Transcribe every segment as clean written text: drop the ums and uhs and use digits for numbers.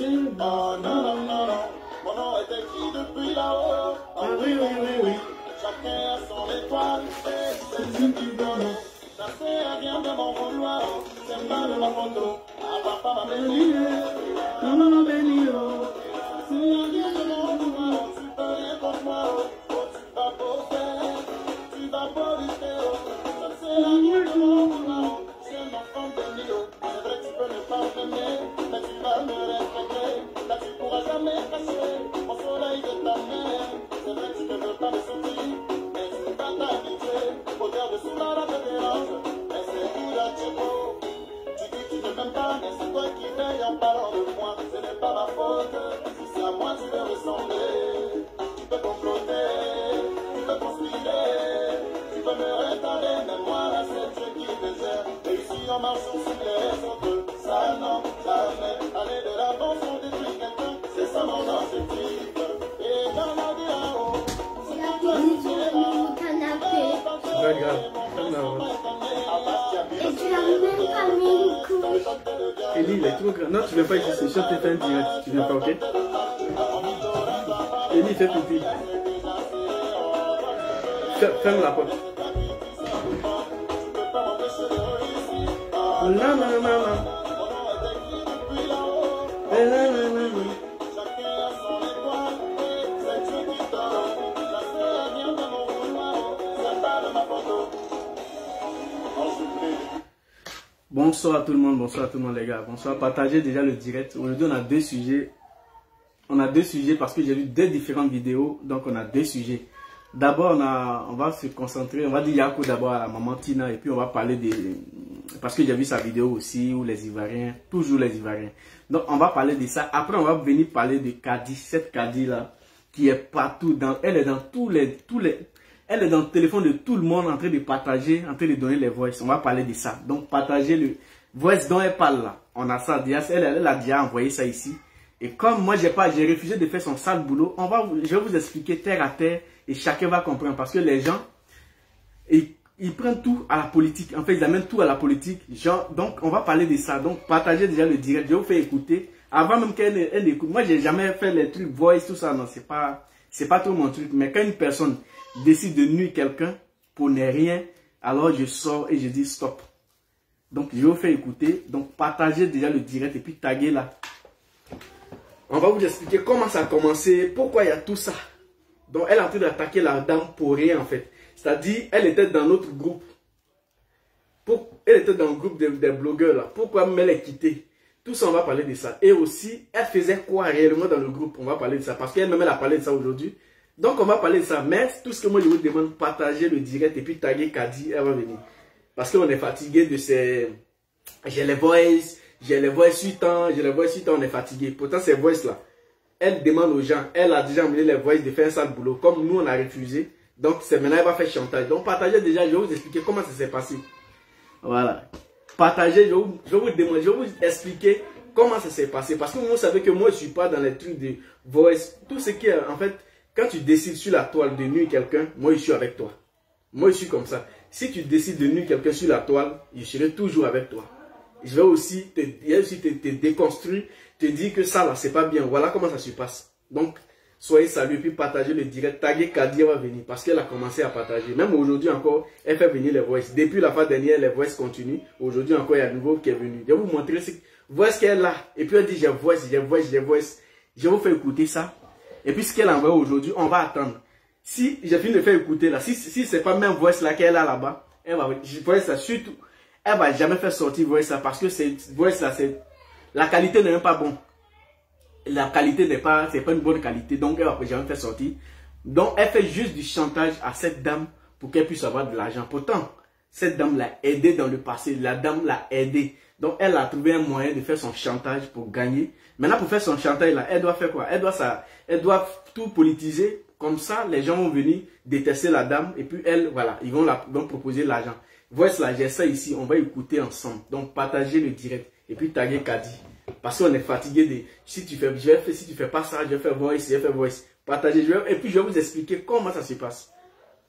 Oh non, non, non, non. Mon nom est écrit depuis là-haut. Ah oui, oui, oui, oui. Chacun a son étoile, c'est celle qui donne. Ça sert à rien de m'en vouloir, c'est pas de ma photo. Ah, papa m'a béni, maman m'a béni, oh. C'est rien de m'en vouloir, tu peux rien contre moi, oh. Tu vas bosser, tu vas poliser, oh. Ça sert à rien de m'en vouloir, c'est mon enfant béni, oh. C'est vrai que tu peux ne pas m'aimer, mais tu vas me respecter. Là tu pourras jamais cacher au soleil de ta mère. C'est vrai que tu ne veux pas me sortir, mais tu vas t'habituer. Odeur de soulard la dérange, mais c'est tout là tu es beau. Tu dis que tu ne m'aimes pas, mais c'est toi qui veilles en parlant de moi. Ce n'est pas ma faute, si c'est à moi tu veux ressembler. Tu peux comploter, tu peux conspirer, tu peux me retarder, mais moi là c'est Dieu qui te gère. Et ici en marchant sur les autres, ça non, jamais. Aller de l'avant sans détruire quelqu'un, c'est ça mon objectif. Et dans la vie en haut, c'est la vie qui est là. C'est pas grave. Et tu as même pas mis une couche. Ellie, il est trop grand. Non, tu ne viens pas ici, c'est sûr que tu fais un direct. Tu viens pas, ok? Ellie, fais pipi. Ferme la porte. Non, non, non, non. Bonsoir à tout le monde les gars, bonsoir, partagez déjà le direct. Aujourd'hui on a deux sujets, parce que j'ai vu deux différentes vidéos, donc on a deux sujets. D'abord on va se concentrer, on va dire Yakou d'abord à maman Tina et puis on va parler parce que j'ai vu sa vidéo aussi où les Ivoiriens, toujours les Ivoiriens. Donc on va parler de ça, après on va venir parler de Kadi, cette Kadi là qui est partout, elle est dans elle est dans le téléphone de tout le monde en train de partager, en train de donner les voices. On va parler de ça. Donc, partager le voice dont elle parle là. On a ça. Elle a déjà envoyé ça ici. Et comme moi, j'ai refusé de faire son sale boulot, je vais vous expliquer terre à terre et chacun va comprendre. Parce que les gens, ils prennent tout à la politique. En fait, ils amènent tout à la politique. Donc, on va parler de ça. Donc, partagez déjà le direct. Je vais vous faire écouter. Avant même qu'elle écoute. Moi, j'ai jamais fait les trucs voice, tout ça. Non, c'est pas trop mon truc. Mais quand une personne décide de nuire quelqu'un pour ne rien, alors je sors et je dis stop. Donc je vais vous faire écouter. Donc partagez déjà le direct et puis taguez là. On va vous expliquer comment ça a commencé, pourquoi il y a tout ça. Donc elle est en train d'attaquer la dame pour rien en fait. C'est-à-dire elle était dans notre groupe. Elle était dans le groupe des blogueurs là. Pourquoi même elle est quittée? Tout ça on va parler de ça. Et aussi elle faisait quoi réellement dans le groupe? On va parler de ça parce qu'elle-même elle a parlé de ça aujourd'hui. Donc on va parler de ça, mais tout ce que moi je vous demande, partagez le direct et puis taguer Kadi, elle va venir. Parce qu'on est fatigué de ces... J'ai les voice 8 ans, on est fatigué. Pourtant ces voice là, elle demande aux gens, elle a déjà amené les voice de faire un sale boulot, comme nous on a refusé. Donc c'est maintenant elle va faire chantage. Donc partagez déjà, je vais vous expliquer comment ça s'est passé. Voilà. Partagez, je vais vous expliquer comment ça s'est passé. Parce que vous savez que moi je ne suis pas dans les trucs de voice. Tout ce qui est en fait... Quand tu décides sur la toile de nuire quelqu'un, moi je suis avec toi. Moi je suis comme ça. Si tu décides de nuire quelqu'un sur la toile, je serai toujours avec toi. Je vais aussi te déconstruire, te dire que ça là c'est pas bien. Voilà comment ça se passe. Donc soyez salués puis partagez le direct. Taguez Kadi va venir parce qu'elle a commencé à partager. Même aujourd'hui encore, elle fait venir les voices. Depuis la fois dernière, les voices continuent. Aujourd'hui encore, il y a un nouveau qui est venu. Je vais vous montrer ce voice qu'elle a. Et puis elle dit j'ai voice. Je vais vous faire écouter ça. Et puis ce qu'elle a envoyé aujourd'hui, on va attendre. Si j'ai fini de faire écouter là, si c'est pas même voice là qu'elle a là-bas, elle va, je vois ça surtout, elle va jamais faire sortir voice là parce que cette voice là, la qualité n'est même pas bonne. La qualité c'est pas une bonne qualité, donc elle va jamais faire sortir. Donc elle fait juste du chantage à cette dame pour qu'elle puisse avoir de l'argent. Pourtant, cette dame l'a aidé dans le passé, la dame l'a aidé. Donc elle a trouvé un moyen de faire son chantage pour gagner. Maintenant pour faire son chantage là, elle doit faire quoi? Elle doit tout politiser. Comme ça, les gens vont venir détester la dame. Et puis elle, voilà, ils vont proposer l'argent. Voici là, j'ai ça ici, on va écouter ensemble. Donc partagez le direct. Et puis taguez Kadi. Parce qu'on est fatigué de... Si tu fais pas ça, je vais faire voice. Partagez. Et puis je vais vous expliquer comment ça se passe.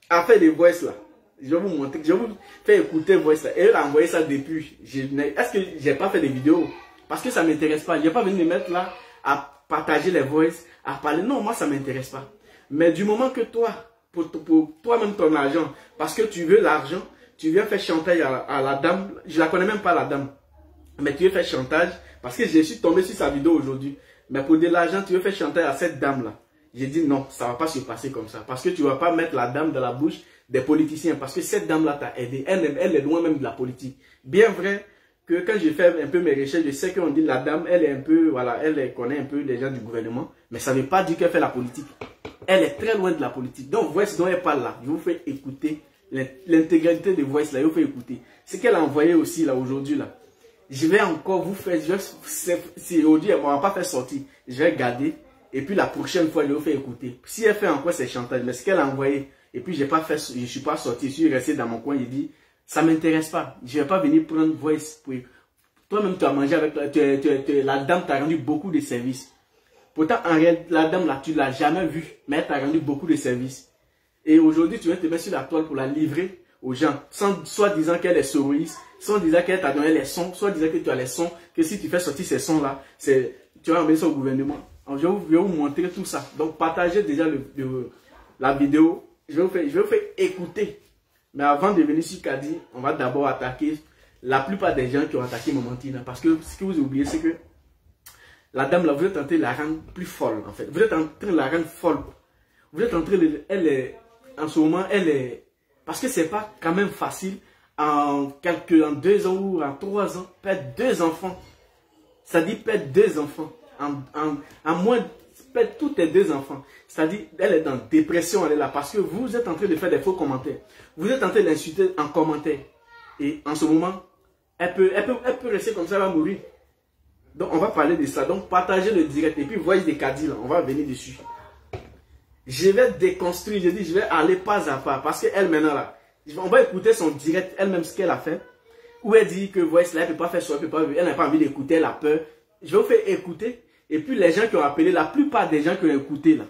Après les voice là. Je vais vous montrer, je vais vous faire écouter voice là. Et elle a envoyé ça depuis. Est-ce que j'ai pas fait des vidéos? Parce que ça ne m'intéresse pas. Je n'ai pas venu me mettre là à partager les voices, à parler. Non, moi, ça ne m'intéresse pas. Mais du moment que toi, pour toi-même ton argent, parce que tu veux l'argent, tu viens faire chantage à la dame. Je ne la connais même pas, la dame. Mais tu veux faire chantage, parce que je suis tombé sur sa vidéo aujourd'hui. Mais pour de l'argent, tu veux faire chantage à cette dame-là. J'ai dit non, ça ne va pas se passer comme ça. Parce que tu ne vas pas mettre la dame dans la bouche des politiciens. Parce que cette dame-là t'a aidé. Elle est loin même de la politique. Bien vrai que quand j'ai fait un peu mes recherches, je sais qu'on dit la dame, elle est un peu, voilà, elle connaît un peu les gens du gouvernement. Mais ça ne veut pas dire qu'elle fait la politique. Elle est très loin de la politique. Donc, Voice dont elle parle là, je vous fais écouter l'intégralité de Voice là, je vous fais écouter. Ce qu'elle a envoyé aussi là, aujourd'hui là. Je vais encore vous faire, si aujourd'hui, on ne va pas faire sortir, je vais garder. Et puis la prochaine fois, je vais vous faire écouter. Si elle fait encore ses chantages, mais ce qu'elle a envoyé, et puis je ne suis pas sorti, je suis resté dans mon coin, il dit, ça ne m'intéresse pas. Je ne vais pas venir prendre Voice. Toi-même, tu as mangé avec la dame, t'a rendu beaucoup de services. Pourtant, en réalité, la dame là, tu ne l'as jamais vue, mais elle t'a rendu beaucoup de services. Et aujourd'hui, tu viens te mettre sur la toile pour la livrer aux gens, soit disant qu'elle est soroïste, soit disant qu'elle t'a donné les sons, soit disant que tu as les sons, que si tu fais sortir ces sons-là, tu vas envoyer ça au gouvernement. Alors, je vais vous montrer tout ça. Donc, partagez déjà la vidéo. Je vais vous faire écouter. Mais avant de venir sur Kadi, on va d'abord attaquer la plupart des gens qui ont attaqué Mamantina. Parce que ce que vous oubliez, c'est que la dame là, vous êtes en train de la rendre plus folle, en fait. Vous êtes en train de la rendre folle. Vous êtes en train de... En ce moment, elle est... Parce que c'est pas quand même facile en 2 ans ou en 3 ans, perdre 2 enfants. Ça dit perdre 2 enfants. En moins, perdre tous tes 2 enfants. C'est-à-dire, elle est dans dépression, elle est là. Parce que vous êtes en train de faire des faux commentaires. Vous êtes en train d'insulter en commentaire. Et en ce moment, elle peut rester comme ça, elle va mourir. Donc, on va parler de ça. Donc, partagez le direct. Et puis, voyez des caddies là. On va venir dessus. Je vais déconstruire. Je dis, je vais aller pas à pas. Parce qu'elle, maintenant là, on va écouter son direct, elle-même, ce qu'elle a fait. Où elle dit que Voice là, elle ne peut pas faire ça, elle n'a pas envie d'écouter, elle a peur. Je vais vous faire écouter. Et puis, les gens qui ont appelé, la plupart des gens qui ont écouté là,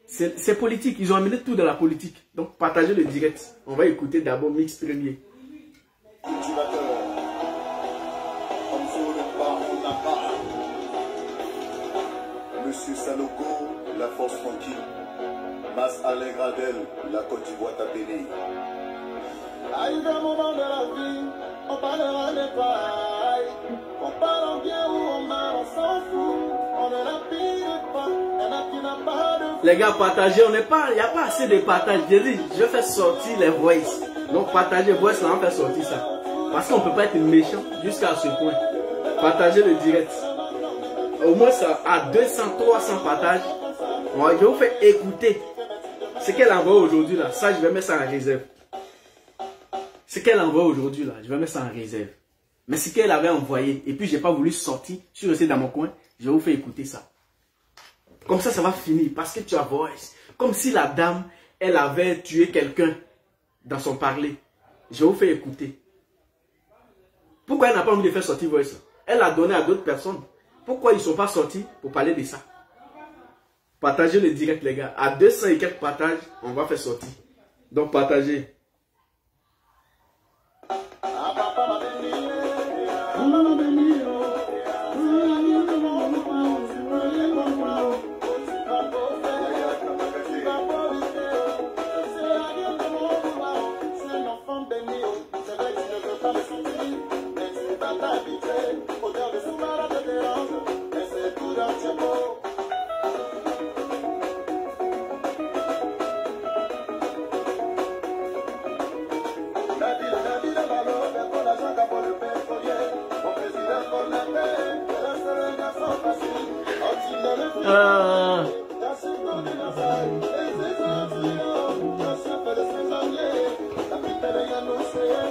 c'est politique. Ils ont amené tout dans la politique. Donc, partagez le direct. On va écouter d'abord Mix Premier. Monsieur Sanogo, la force tranquille. Mas Alain Gradel, la Côte d'Ivoire t'a béni. Arrive un moment de la vie, on parlera des pailles. On parle en bien ou en mal, on s'en fout. On ne la pire pas, il y en a qui n'ont pas de... Les gars, partagez, il n'y a pas assez de partage. Je dis, je vais faire sortir les voices. Donc partagez Voice, là, on fait sortir ça. Parce qu'on ne peut pas être méchant jusqu'à ce point. Partagez le direct. Au moins ça, à 200, 300 partages, je vais vous faire écouter ce qu'elle envoie aujourd'hui là. Ça, je vais mettre ça en réserve. Ce qu'elle envoie aujourd'hui là, je vais mettre ça en réserve. Mais ce qu'elle avait envoyé, et puis j'ai pas voulu sortir, je suis resté dans mon coin, je vais vous faire écouter ça. Comme ça va finir, parce que tu as Voice. Comme si la dame, elle avait tué quelqu'un dans son parler. Je vais vous faire écouter. Pourquoi elle n'a pas envie de faire sortir Voice? Elle l'a donné à d'autres personnes. Pourquoi ils ne sont pas sortis pour parler de ça? Partagez le direct, les gars. À 200 et quelques partages, on va faire sortir. Donc, partagez.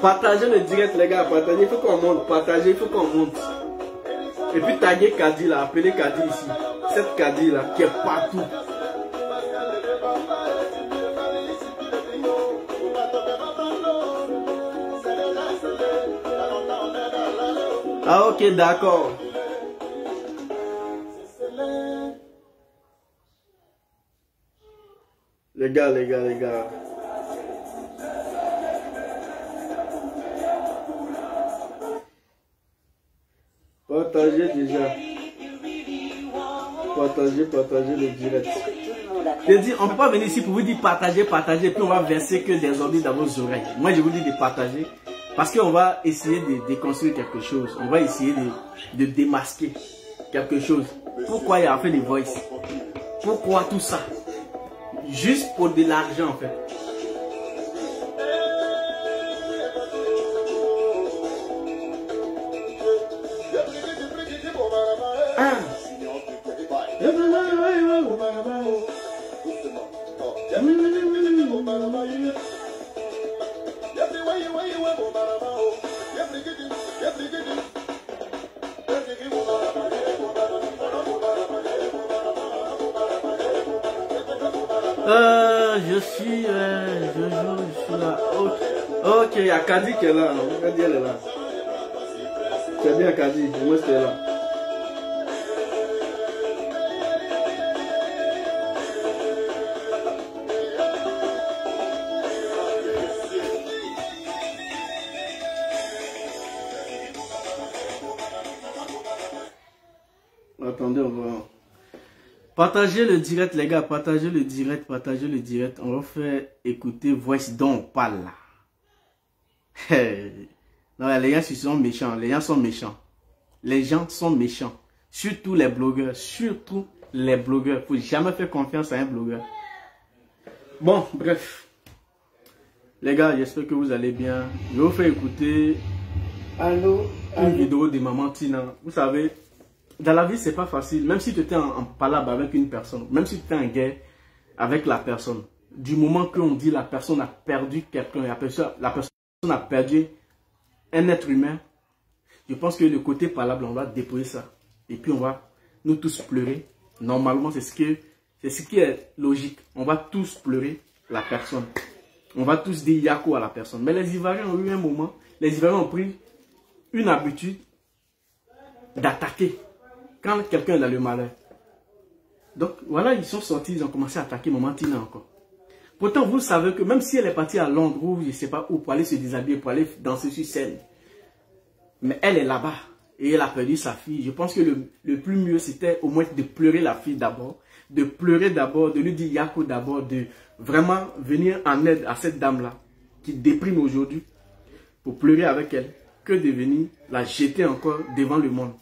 Partagez le direct, les gars, partagez, il faut qu'on monte, partagez, il faut qu'on monte. Et puis taguez Kadi là, appelez Kadi ici. Cette Kadi là qui est partout. Ah ok, d'accord. Les gars. Partagez déjà. partagez le direct. Je dis, on ne peut pas venir ici pour vous dire partagez, puis on va verser que des ordures dans vos oreilles. Moi, je vous dis de partager parce qu'on va essayer de déconstruire quelque chose. On va essayer de démasquer quelque chose. Pourquoi il y a fait des voices? Pourquoi tout ça? Juste pour de l'argent en fait. Je suis là. Ok, il y a Kadi qui est là. Kadi elle est là. C'est bien Kadi, moi c'était là. Attendez, on va... Partagez le direct, les gars. Partagez le direct. On va faire écouter voice dont on parle là. Non, les gens sont méchants. Les gens sont méchants. Surtout les blogueurs. Faut jamais faire confiance à un blogueur. Bon, bref. Les gars, j'espère que vous allez bien. Je vais vous faire écouter une vidéo de Maman Tina. Vous savez... Dans la vie, c'est pas facile. Même si tu étais en palabre avec une personne, même si tu étais en guerre avec la personne, du moment qu'on dit la personne a perdu quelqu'un, la personne a perdu un être humain, je pense que le côté palabre, on va déposer ça. Et puis on va nous tous pleurer. Normalement, c'est ce qui est logique. On va tous pleurer la personne. On va tous dire Yako à la personne. Mais les Ivoiriens ont eu un moment, les Ivoiriens ont pris une habitude d'attaquer. Quand quelqu'un est dans le malheur. Donc voilà, ils sont sortis, ils ont commencé à attaquer Maman Tina encore. Pourtant, vous savez que même si elle est partie à Londres ou je ne sais pas où pour aller se déshabiller, pour aller danser sur scène, mais elle est là-bas et elle a perdu sa fille. Je pense que le plus mieux c'était au moins de pleurer la fille d'abord, de pleurer d'abord, de lui dire Yako d'abord, de vraiment venir en aide à cette dame-là qui déprime aujourd'hui pour pleurer avec elle, que de venir la jeter encore devant le monde.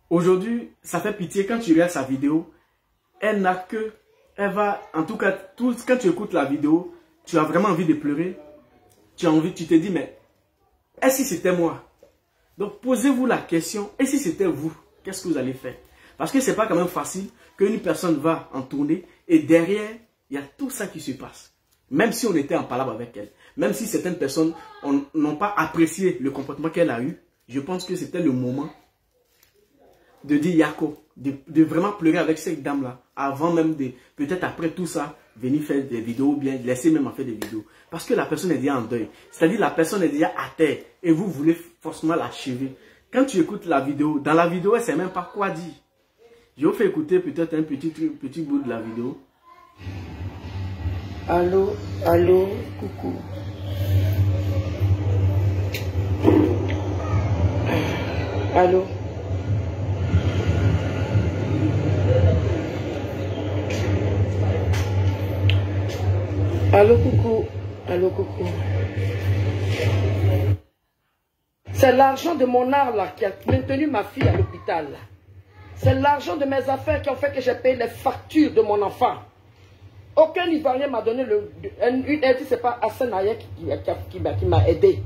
Aujourd'hui, ça fait pitié quand tu regardes sa vidéo. Elle n'a que... Elle va... En tout cas, quand tu écoutes la vidéo, tu as vraiment envie de pleurer. Tu te dis, mais... Et si c'était moi? Donc, posez-vous la question. Et si c'était vous? Qu'est-ce que vous allez faire? Parce que c'est pas quand même facile qu'une personne va en tourner. Et derrière, il y a tout ça qui se passe. Même si on était en palabre avec elle. Même si certaines personnes n'ont pas apprécié le comportement qu'elle a eu. Je pense que c'était le moment de dire Yako, de vraiment pleurer avec cette dame-là, avant même de, peut-être après tout ça, venir faire des vidéos ou bien laisser même en faire des vidéos. Parce que la personne est déjà en deuil. C'est-à-dire la personne est déjà à terre et vous voulez forcément l'achever. Quand tu écoutes la vidéo, dans la vidéo, elle ne sait même pas quoi dire. Je vous fais écouter peut-être un petit bout de la vidéo. Allô, coucou. Allô. Allô, coucou. C'est l'argent de mon art là qui a maintenu ma fille à l'hôpital. C'est l'argent de mes affaires qui ont fait que j'ai payé les factures de mon enfant. Aucun Ivoirien m'a donné une aide, c'est pas Hassan Aye qui m'a aidé.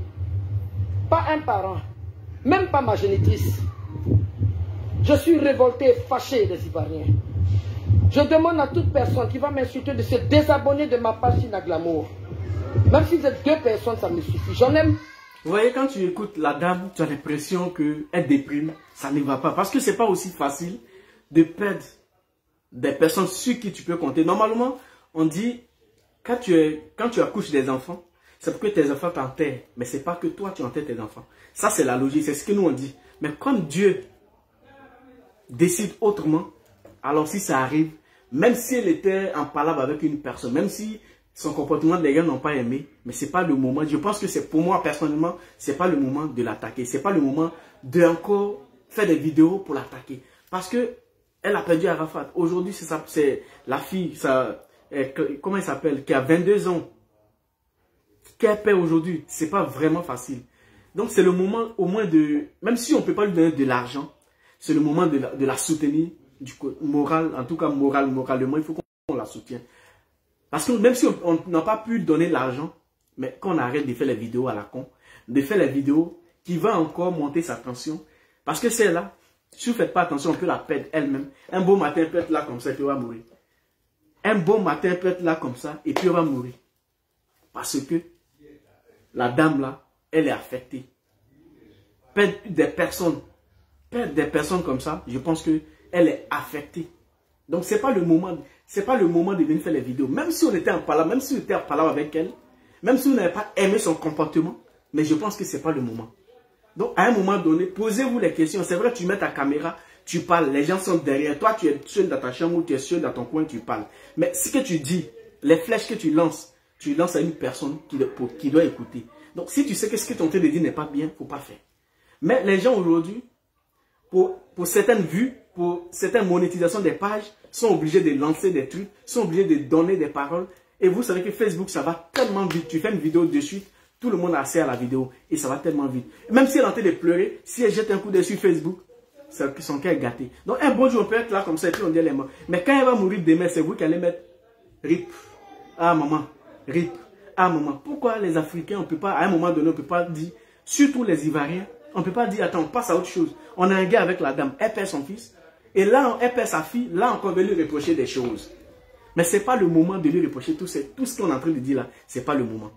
Pas un parent, même pas ma génitrice. Je suis révolté et fâché des Ivoiriens. Je demande à toute personne qui va m'insulter de se désabonner de ma page Tina Glamour. Même si vous êtes 2 personnes, ça me suffit. J'en aime. Vous voyez, quand tu écoutes la dame, tu as l'impression qu'elle déprime. Ça ne va pas. Parce que c'est pas aussi facile de perdre des personnes sur qui tu peux compter. Normalement, on dit, quand tu accouches des enfants, c'est pour que tes enfants t'enterrent. Mais c'est pas que toi, tu enterres tes enfants. Ça, c'est la logique. C'est ce que nous, on dit. Mais comme Dieu décide autrement, alors si ça arrive, même si elle était en palabre avec une personne, même si son comportement, les gars n'ont pas aimé, mais c'est pas le moment. Je pense que c'est pour moi, personnellement, c'est pas le moment de l'attaquer. C'est pas le moment de encore faire des vidéos pour l'attaquer. Parce que Elle a perdu Arafat. Aujourd'hui, c'est la fille, comment elle s'appelle, qui a 22 ans. Qu'elle perd aujourd'hui, c'est pas vraiment facile. Donc c'est le moment au moins de, même si on ne peut pas lui donner de l'argent, c'est le moment de la soutenir, du moral, en tout cas moralement, il faut qu'on la soutienne. Parce que même si on n'a pas pu donner l'argent, mais qu'on arrête de faire les vidéos à la con, de faire les vidéos qui vont encore monter sa tension, parce que c'est là, si vous ne faites pas attention, on peut la perdre elle-même. Un beau matin, elle peut être là comme ça et puis on va mourir. Un beau matin, elle peut être là comme ça et puis on va mourir. Parce que la dame là, elle est affectée. Perdre des personnes comme ça, je pense qu'elle est affectée. Donc c'est pas le moment de venir faire les vidéos. Même si on était en palabre, même si on était en palabre avec elle, même si vous n'avez pas aimé son comportement, mais je pense que c'est pas le moment. Donc à un moment donné, posez-vous les questions. C'est vrai, tu mets ta caméra, tu parles, les gens sont derrière. Toi, tu es seul dans ta chambre ou tu es seul dans ton coin, tu parles. Mais ce que tu dis, les flèches que tu lances à une personne qui doit écouter. Donc si tu sais que ce que tu es en train de dire n'est pas bien, il ne faut pas faire. Mais les gens aujourd'hui, pour certaines vues, pour certaines monétisations des pages, sont obligés de lancer des trucs, sont obligés de donner des paroles. Et vous savez que Facebook, ça va tellement vite. Tu fais une vidéo de suite, tout le monde a accès à la vidéo et ça va tellement vite. Même si elle est en train de pleurer, si elle jette un coup d'œil sur Facebook, son cœur est gâté. Donc un bon jour, on peut être là comme ça et puis on dit elle est morte. Mais quand elle va mourir demain, c'est vous qui allez mettre RIP. Ah maman, RIP. Ah maman. Pourquoi les Africains, on peut pas, à un moment donné, on ne peut pas dire, surtout les Ivoiriens, on ne peut pas dire, attends, on passe à autre chose. On a un gars avec la dame, elle perd son fils. Et là, elle perd sa fille, là encore, on veut lui reprocher des choses. Mais ce n'est pas le moment de lui reprocher tout ce qu'on est en train de dire là. Ce n'est pas le moment.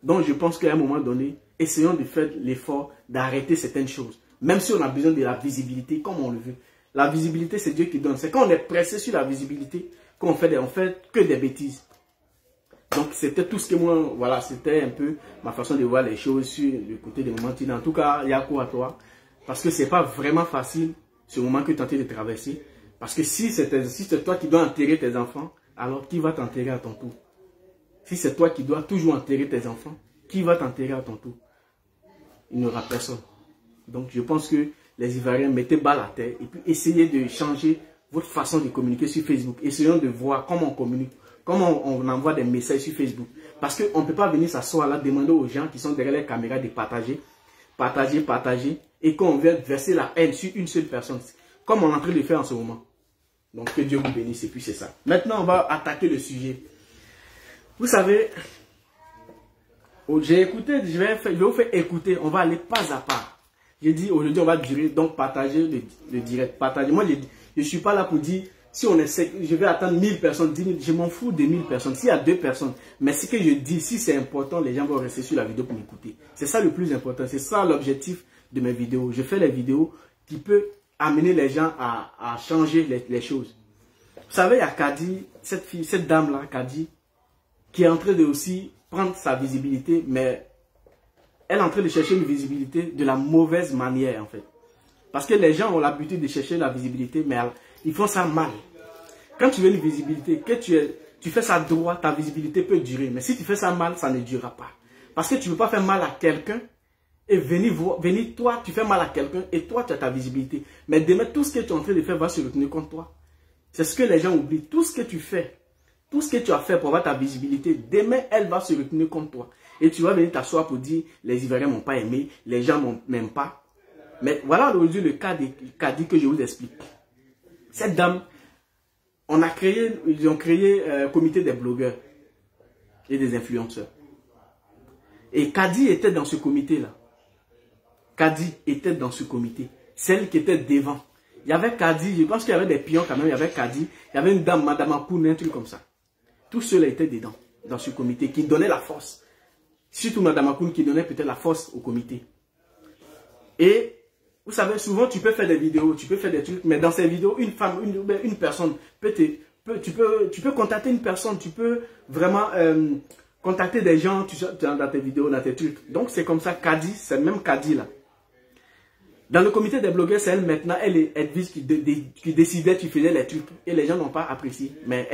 Donc je pense qu'à un moment donné, essayons de faire l'effort d'arrêter certaines choses. Même si on a besoin de la visibilité, comme on le veut. La visibilité, c'est Dieu qui donne. C'est quand on est pressé sur la visibilité qu'on fait que des bêtises. Donc c'était tout ce que moi, voilà, c'était un peu ma façon de voir les choses sur le côté des moments. En tout cas, il y a quoi à toi? Parce que ce n'est pas vraiment facile ce moment que tu es en train de traverser. Parce que si c'est toi qui dois enterrer tes enfants, alors qui va t'enterrer à ton tour? Si c'est toi qui dois toujours enterrer tes enfants, qui va t'enterrer à ton tour? Il n'y aura personne. Donc je pense que les Ivoiriens, mettez balle à terre et puis essayez de changer votre façon de communiquer sur Facebook. Essayons de voir comment on communique, comment on envoie des messages sur Facebook. Parce qu'on ne peut pas venir s'asseoir là, demander aux gens qui sont derrière les caméras de partager, et qu'on vient verser la haine sur une seule personne, comme on est en train de le faire en ce moment. Donc que Dieu vous bénisse et puis c'est ça. Maintenant on va attaquer le sujet. Vous savez, j'ai écouté, je vais vous faire écouter, on va aller pas à pas. J'ai dit aujourd'hui on va durer, donc partager le direct, partager. Moi je ne suis pas là pour dire, si on essaie, je vais attendre 1000 personnes, 10 000, je m'en fous de 1000 personnes. S'il y a 2 personnes, mais ce que je dis, si c'est important, les gens vont rester sur la vidéo pour m'écouter. C'est ça le plus important, c'est ça l'objectif de mes vidéos. Je fais les vidéos qui peuvent amener les gens à changer les choses. Vous savez, il y a Kadi, cette dame-là, Kadi, qui est en train de aussi prendre sa visibilité, mais elle est en train de chercher une visibilité de la mauvaise manière, en fait. Parce que les gens ont l'habitude de chercher la visibilité, mais ils font ça mal. Quand tu veux une visibilité, que tu fais ça droit, ta visibilité peut durer. Mais si tu fais ça mal, ça ne durera pas. Parce que tu ne peux pas faire mal à quelqu'un et venir toi, tu fais mal à quelqu'un et toi, tu as ta visibilité. Mais demain, tout ce que tu es en train de faire va se retenir contre toi. C'est ce que les gens oublient. Tout ce que tu fais, tout ce que tu as fait pour avoir ta visibilité, demain, elle va se retenir contre toi. Et tu vas venir t'asseoir pour dire, les Ivoiriens ne m'ont pas aimé, les gens ne m'aiment pas. Mais voilà aujourd'hui le cas de Kadi que je vous explique. Cette dame, ils ont créé un comité des blogueurs et des influenceurs. Et Kadi était dans ce comité-là. Kadi était dans ce comité. Celle qui était devant. Il y avait Kadi, je pense qu'il y avait des pions quand même, il y avait Kadi. Il y avait une dame, Madame Akoun, un truc comme ça. Tous ceux-là étaient dedans, dans ce comité, qui donnait la force. Surtout Madame Akoun qui donnait peut-être la force au comité. Et vous savez, souvent tu peux faire des vidéos, tu peux faire des trucs, mais dans ces vidéos, une femme, une personne, tu peux contacter une personne, tu peux vraiment contacter des gens dans tes vidéos, dans tes trucs. Donc c'est comme ça, Kadi, c'est même Kadi là. Dans le comité des blogueurs, c'est elle maintenant, elle est Edwige qui décidait, tu faisais les trucs et les gens n'ont pas apprécié. Mais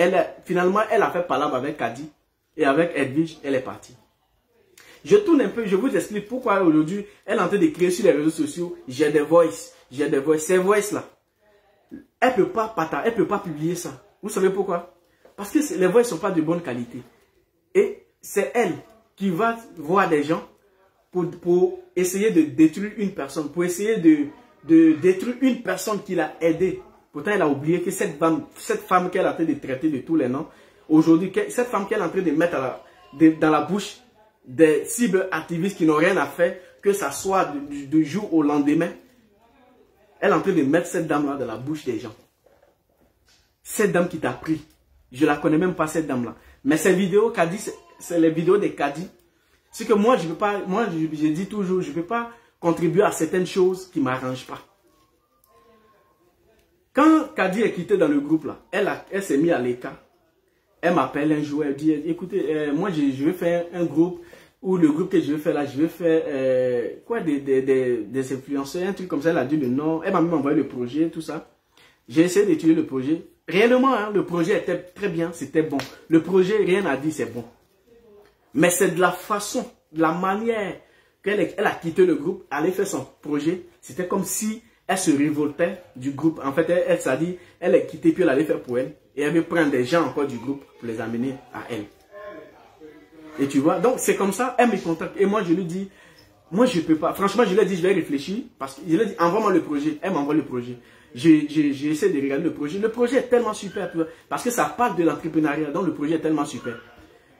finalement, elle a fait palabre avec Kadi et avec Edwige, elle est partie. Je tourne un peu, je vous explique pourquoi aujourd'hui, elle est en train de créer sur les réseaux sociaux, j'ai des voices. Ces voices là, elle peut pas publier ça. Vous savez pourquoi? Parce que les voix ne sont pas de bonne qualité. Et c'est elle qui va voir des gens pour essayer de détruire une personne, pour essayer de détruire une personne qui l'a aidée. Pourtant, elle a oublié que cette femme qu'elle est en train de traiter de tous les noms, aujourd'hui, cette femme qu'elle est en train de mettre dans la bouche des cyberactivistes qui n'ont rien à faire, que ça soit du jour au lendemain, elle est en train de mettre cette dame-là dans la bouche des gens. Cette dame qui t'a pris, je ne la connais même pas, cette dame-là. Mais ces vidéos, Kadi, c'est les vidéos de Kadi. C'est que moi, je dis toujours, je ne peux pas contribuer à certaines choses qui ne m'arrangent pas. Quand Kadi est quitté dans le groupe, là, elle s'est mise à l'écart. Elle m'appelle un jour, elle dit, écoutez, moi, je vais faire un groupe, ou le groupe que je vais faire là, je vais faire quoi, des influenceurs, un truc comme ça. Elle a dit le nom, elle m'a même envoyé le projet, tout ça. J'ai essayé d'étudier le projet. Réellement, hein, le projet était très bien, c'était bon. Le projet, rien à dire, c'est bon. Mais c'est de la façon, de la manière qu'elle a quitté le groupe, elle a fait son projet. C'était comme si elle se révoltait du groupe. En fait, elle s'est dit, elle a quitté, puis elle allait faire pour elle. Et elle veut prendre des gens encore du groupe pour les amener à elle. Et tu vois, donc c'est comme ça, elle me contacte. Et moi, je lui dis, moi, je ne peux pas. Franchement, je lui ai dit, je vais réfléchir. Parce que je lui ai dit, envoie-moi le projet. Elle m'envoie le projet. J'ai essayé de regarder le projet. Le projet est tellement super. Parce que ça parle de l'entrepreneuriat. Donc, le projet est tellement super.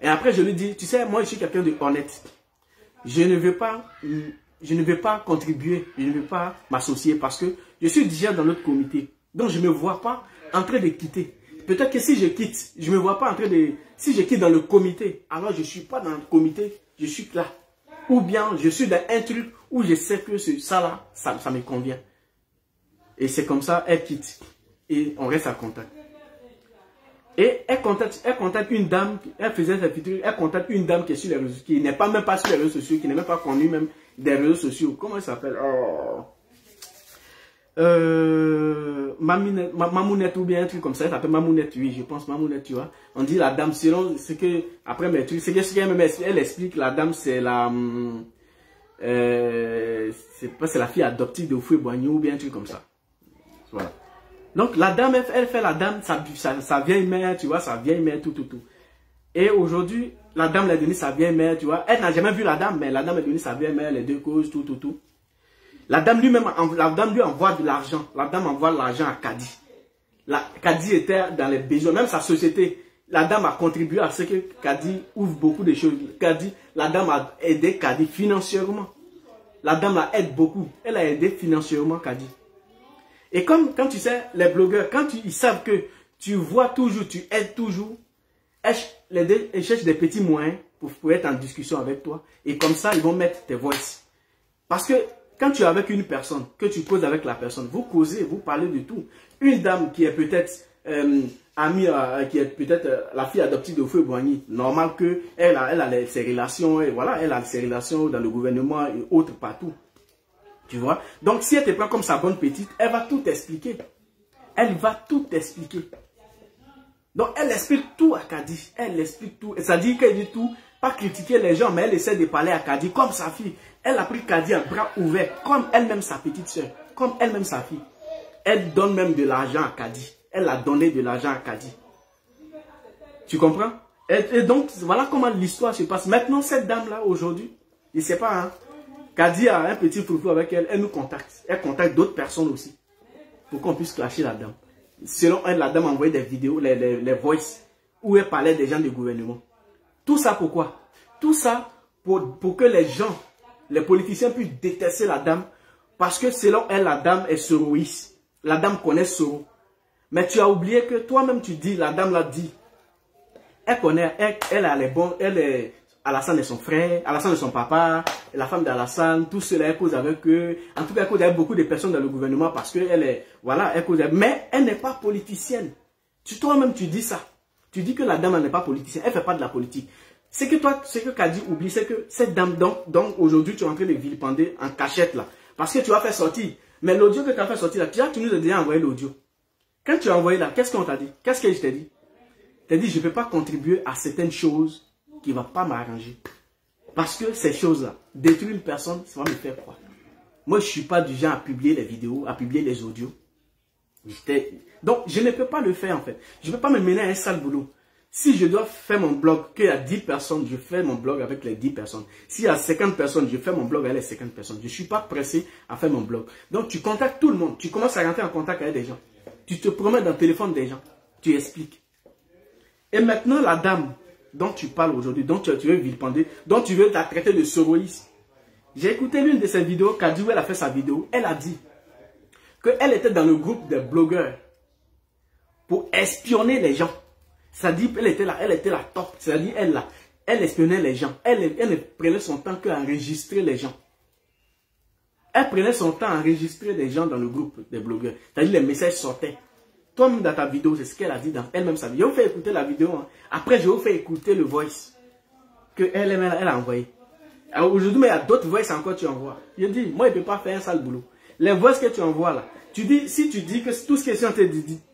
Et après, je lui dis, tu sais, moi, je suis quelqu'un de honnête. Je ne veux pas contribuer. Je ne veux pas m'associer parce que je suis déjà dans notre comité. Donc, je ne me vois pas en train de quitter. Peut-être que si je quitte, je ne me vois pas en train de... Si je quitte dans le comité, alors je ne suis pas dans le comité, je suis là. Ou bien, je suis dans un truc où je sais que ça là, ça me convient. Et c'est comme ça, elle quitte. Et on reste en contact. Et elle contacte une dame, elle faisait sa vidéo, elle contacte une dame qui est sur les réseaux, qui n'est pas même pas sur les réseaux sociaux, qui n'est même pas connue même des réseaux sociaux. Comment elle s'appelle? Mamounette ou bien un truc comme ça, elle s'appelle Mamounette, oui, je pense Mamounette, tu vois. On dit la dame, selon ce que, après mes trucs, c'est que elle explique, la dame c'est la, c'est la fille adoptive de Foué-Boigny ou bien un truc comme ça. Voilà. Donc la dame, elle fait la dame, sa vieille mère, tu vois, sa vieille mère, tout. Et aujourd'hui, la dame l'a donné sa vieille mère, tu vois. Elle n'a jamais vu la dame, mais la dame a donné sa vieille mère, les deux causes, tout. La dame lui envoie de l'argent. La dame envoie l'argent à Kadi. Kadi était dans les besoins, même sa société. La dame a contribué à ce que Kadi ouvre beaucoup de choses. La dame a aidé Kadi financièrement. La dame la aide beaucoup. Elle a aidé financièrement Kadi. Et comme quand tu sais, les blogueurs, quand ils savent que tu vois toujours, tu aides toujours, ils cherchent des petits moyens pour être en discussion avec toi. Et comme ça, ils vont mettre tes voices. Parce que quand tu es avec une personne, que tu causes avec la personne, vous causez, vous parlez de tout. Une dame qui est peut-être amie, qui est peut-être la fille adoptive de Foué-Boigny, normal qu'elle a ses relations, et voilà, elle a ses relations dans le gouvernement et autres partout. Tu vois? Donc, si elle te prend comme sa bonne petite, elle va tout expliquer. Elle va tout expliquer. Donc, elle explique tout à Kadi. Elle explique tout. Ça dit qu'elle dit tout, pas critiquer les gens, mais elle essaie de parler à Kadi comme sa fille. Elle a pris Kadi à bras ouverts, comme elle-même sa petite soeur, comme elle-même sa fille. Elle donne même de l'argent à Kadi. Elle a donné de l'argent à Kadi. Tu comprends? Et donc, voilà comment l'histoire se passe. Maintenant, cette dame-là, aujourd'hui, je ne sais pas, hein, Kadi a un petit foufou avec elle, elle nous contacte. Elle contacte d'autres personnes aussi. Pour qu'on puisse clasher la dame. Selon elle, la dame a envoyé des vidéos, les voices, où elle parlait des gens du gouvernement. Tout ça pourquoi? Tout ça pour que les gens, les politiciens puissent détester la dame. Parce que selon elle, la dame est soroïste. La dame connaît Soro. Mais tu as oublié que toi-même tu dis, la dame l'a dit. Elle connaît, elle a les bons, elle est... Alassane est son frère, Alassane est son papa, la femme d'Alassane, tout cela, elle cause avec eux. En tout cas, elle cause avec beaucoup de personnes dans le gouvernement parce qu'elle est, voilà, elle cause avec... Mais elle n'est pas politicienne. Toi-même, tu dis ça. Tu dis que la dame n'est pas politicienne, elle ne fait pas de la politique. Ce que Kadi oublie, c'est que cette dame, donc aujourd'hui, tu es en train de vilipender en cachette là. Parce que tu vas faire sortir. Mais l'audio que tu as fait sortir là, tu nous as déjà envoyé l'audio. Quand tu as envoyé là, qu'est-ce qu'on t'a dit? Qu'est-ce que je t'ai dit? Je t'ai dit, je ne peux pas contribuer à certaines choses qui ne va pas m'arranger. Parce que ces choses-là, détruire une personne, ça va me faire quoi? Moi, je ne suis pas du genre à publier les vidéos, à publier les audios. Donc, je ne peux pas le faire en fait. Je ne peux pas me mener à un sale boulot. Si je dois faire mon blog, qu'il y a 10 personnes, je fais mon blog avec les 10 personnes. S'il y a 50 personnes, je fais mon blog avec les 50 personnes. Je ne suis pas pressé à faire mon blog. Donc, tu contactes tout le monde. Tu commences à rentrer en contact avec des gens. Tu te promets dans le téléphone des gens. Tu expliques. Et maintenant, la dame dont tu parles aujourd'hui, dont tu veux vilipender, dont tu veux la traiter de soroïste. J'ai écouté l'une de ses vidéos, Kadi, où elle a fait sa vidéo. Elle a dit qu'elle était dans le groupe des blogueurs pour espionner les gens. C'est-à-dire qu'elle était la top. C'est-à-dire elle espionnait les gens. Elle ne prenait son temps qu'à enregistrer les gens. Elle prenait son temps à enregistrer les gens dans le groupe des blogueurs. C'est-à-dire les messages sortaient. Toi-même dans ta vidéo, c'est ce qu'elle a dit dans elle-même sa vidéo. Je vous fais écouter la vidéo. Hein. Après, je vous fais écouter le voice qu'elle a envoyé. Aujourd'hui, mais il y a d'autres voices encore que tu envoies. Je dis, moi, je ne peux pas faire un sale boulot. Les voices que tu envoies là, si tu dis que tout ce que je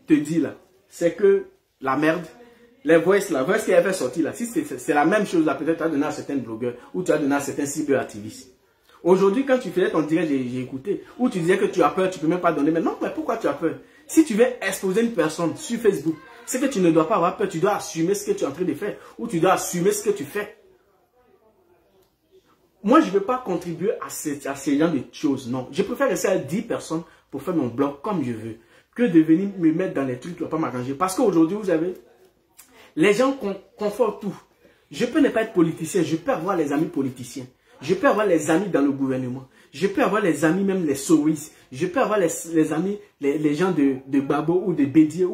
te dit là, c'est que la merde, les voices, la voice qu'elle fait sortir là, si c'est la même chose là, peut-être tu as donné à certains blogueurs ou tu as donné à certains cyberactivistes. Aujourd'hui, quand tu faisais ton direct, j'ai écouté, où tu disais que tu as peur, tu ne peux même pas donner. Mais non, mais pourquoi tu as peur? Si tu veux exposer une personne sur Facebook, c'est que tu ne dois pas avoir peur, tu dois assumer ce que tu es en train de faire, ou tu dois assumer ce que tu fais. Moi, je ne veux pas contribuer à ces genre de choses, non. Je préfère rester à 10 personnes pour faire mon blog comme je veux, que de venir me mettre dans les trucs qui ne vont pas m'arranger. Parce qu'aujourd'hui, vous savez, les gens confortent tout. Je peux ne pas être politicien, je peux avoir les amis politiciens. Je peux avoir les amis dans le gouvernement. Je peux avoir les amis, même les souris. Je peux avoir les amis, les gens de Babo ou de Bédier.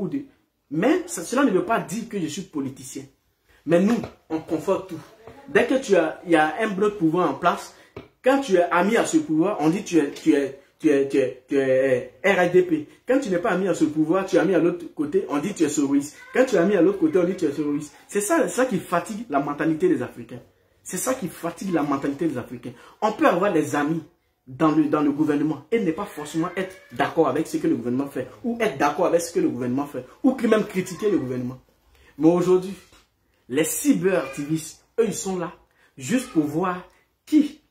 Mais cela ne veut pas dire que je suis politicien. Mais nous, on conforte tout. Dès que il y a un bloc de pouvoir en place, quand tu es ami à ce pouvoir, on dit tu es RADP. Quand tu n'es pas ami à ce pouvoir, tu es ami à l'autre côté, on dit tu es souris. Quand tu es ami à l'autre côté, on dit tu es souris. C'est ça qui fatigue la mentalité des Africains. C'est ça qui fatigue la mentalité des Africains. On peut avoir des amis dans le gouvernement et ne pas forcément être d'accord avec ce que le gouvernement fait, ou être d'accord avec ce que le gouvernement fait, ou même critiquer le gouvernement. Mais aujourd'hui, les cyberactivistes, eux, ils sont là juste pour voir qui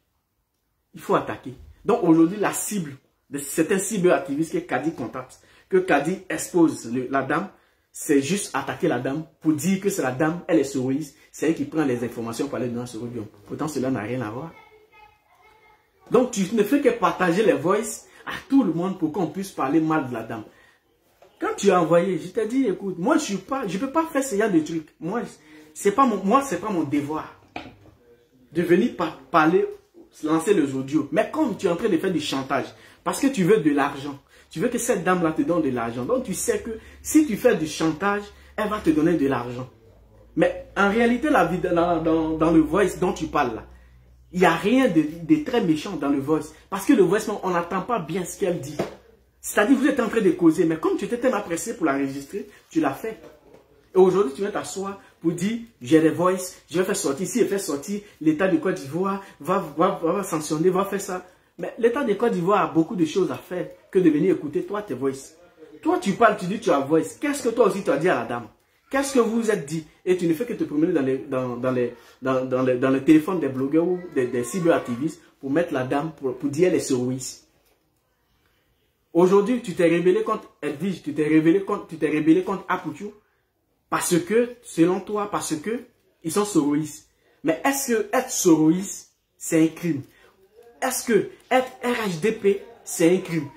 il faut attaquer. Donc aujourd'hui, la cible de certains cyberactivistes que Kadi contacte, que Kadi expose la dame, c'est juste attaquer la dame pour dire que c'est la dame, elle est sourise, c'est elle qui prend les informations pour aller dans ce royaume. Pourtant, cela n'a rien à voir. Donc, tu ne fais que partager les voices à tout le monde pour qu'on puisse parler mal de la dame. Quand tu as envoyé, je t'ai dit, écoute, moi, je ne peux pas faire ce genre de trucs. Moi, ce n'est pas mon devoir de venir parler, lancer les audios. Mais comme tu es en train de faire du chantage, parce que tu veux de l'argent, tu veux que cette dame-là te donne de l'argent. Donc, tu sais que si tu fais du chantage, elle va te donner de l'argent. Mais en réalité, dans le voice dont tu parles là, il n'y a rien de très méchant dans le voice. Parce que le voice, on n'entend pas bien ce qu'elle dit. C'est-à-dire que vous êtes en train de causer. Mais comme tu étais tellement pressé pour l'enregistrer, tu l'as fait. Et aujourd'hui, tu viens t'asseoir pour dire, j'ai des voices, je vais faire sortir. Si je fais sortir, l'État de Côte d'Ivoire va sanctionner, va faire ça. Mais l'État de Côte d'Ivoire a beaucoup de choses à faire que de venir écouter toi, tes voices. Toi, tu parles, tu dis, tu as voice. Qu'est-ce que toi aussi, tu as dit à la dame? Qu'est-ce que vous vous êtes dit? Et tu ne fais que te promener dans le téléphone des blogueurs ou des cyberactivistes pour mettre la dame, pour dire les souris. Aujourd'hui, tu t'es rebellé contre Edwige, tu t'es rebellé contre Apoutou. Parce que, selon toi, parce que ils sont souris. Mais est-ce que être souris, c'est un crime? Est-ce que être RHDP, c'est un crime?